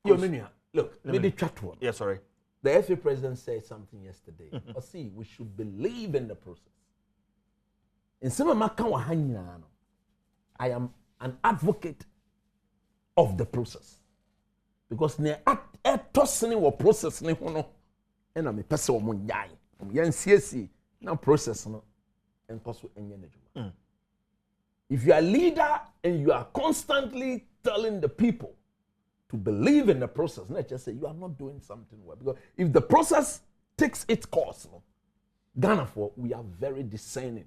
Yo Minia, look, let me chat one. Yeah, sorry. The FA president said something yesterday. But see, we should believe in the process. In some I am an advocate of the process. Because ne tossing or process ne hono and I'm a person of Munyai. Yan CSC now process no and cost energy. If you are a leader and you are constantly telling the people to believe in the process, not just say you are not doing something well. Because if the process takes its course, no, Ghana for we are very discerning.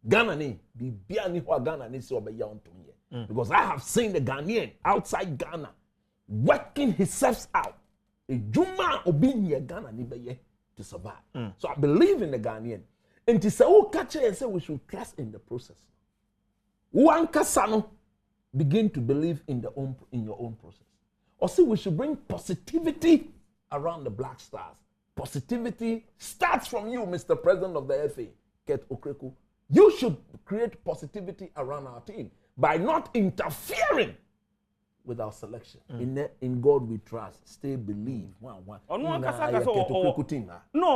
Ghana ni bibia ni ho Ghana ni se obeya onto me. Because I have seen the Ghanaian outside Ghana working himself out. A Juma obi near Ghana ni beye to survive. So I believe in the Ghanaian. And to say catch and say we should trust in the process. One kasano begin to believe in your own process. Or see we should bring positivity around the Black Stars. Positivity starts from you, Mr. President of the FA, Ket Okreku. You should create positivity around our team by not interfering with our selection. In God we trust. Stay believe. No,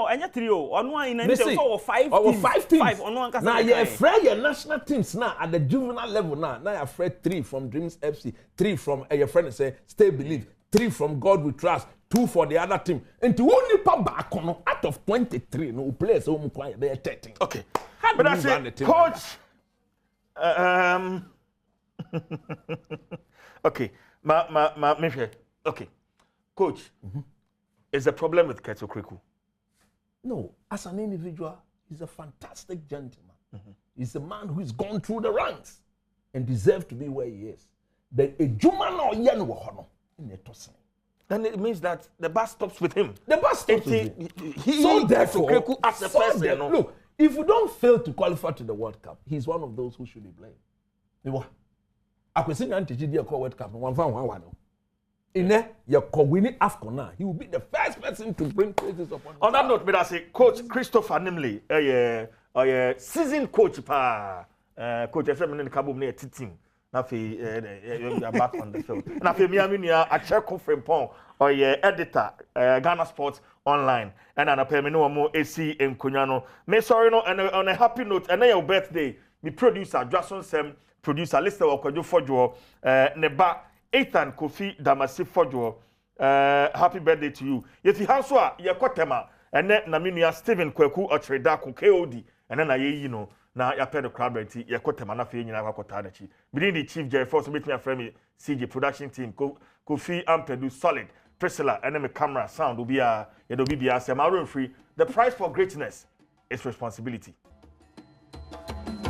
anya trio. Onwa in so 5 teams. 5 now you afraid your national teams now at the juvenile level now. Now you afraid 3 from Dreams FC, 3 from your friend say Stay Believe, 3 from God we trust, 2 for the other team. And to only back out of 23 no players who quiet they are 13. Okay. But I say coach okay. Okay. Coach, is the problem with Keto Kriku? No, as an individual, he's a fantastic gentleman. He's a man who's gone through the ranks and deserves to be where he is. But a Juma no yen wohono in the tossing. Then it means that the bus stops with him. The bus stops with him. So therefore, Kriku as a person, look, if you don't fail to qualify to the World Cup, he's one of those who should be blamed. I could see the World Cup. In there, you're winning AFCON. He will be the first person to bring praises upon him. On that note, I say, Coach Christopher Nimley, a seasoned coach, Coach FM in the Kabum near team. Nafi, you're back on the field. Nafi, Miami, a chair conference or editor, Ghana Sports Online, and an appearance more AC in Kunyano. Me sorry, no, and on a happy note, and then your birthday, me producer, Jason Sem, producer, Lister Okwajo Fojo, Neba, Ethan Kofi Damasi Fojo, happy birthday to you. If you have so ye kwatema ene na minua Steven Kwaku Otreda ko KOD ene na ye yi no na ya pɛ the crowd renti ye kwatema na fe nyina kwakota na chi. Bidin the chief Jerry Force meet me frame CJ production team Kofi Ampedu solid Priscilla ene me camera sound obi a ye do bibia se ma free. The price for greatness is responsibility.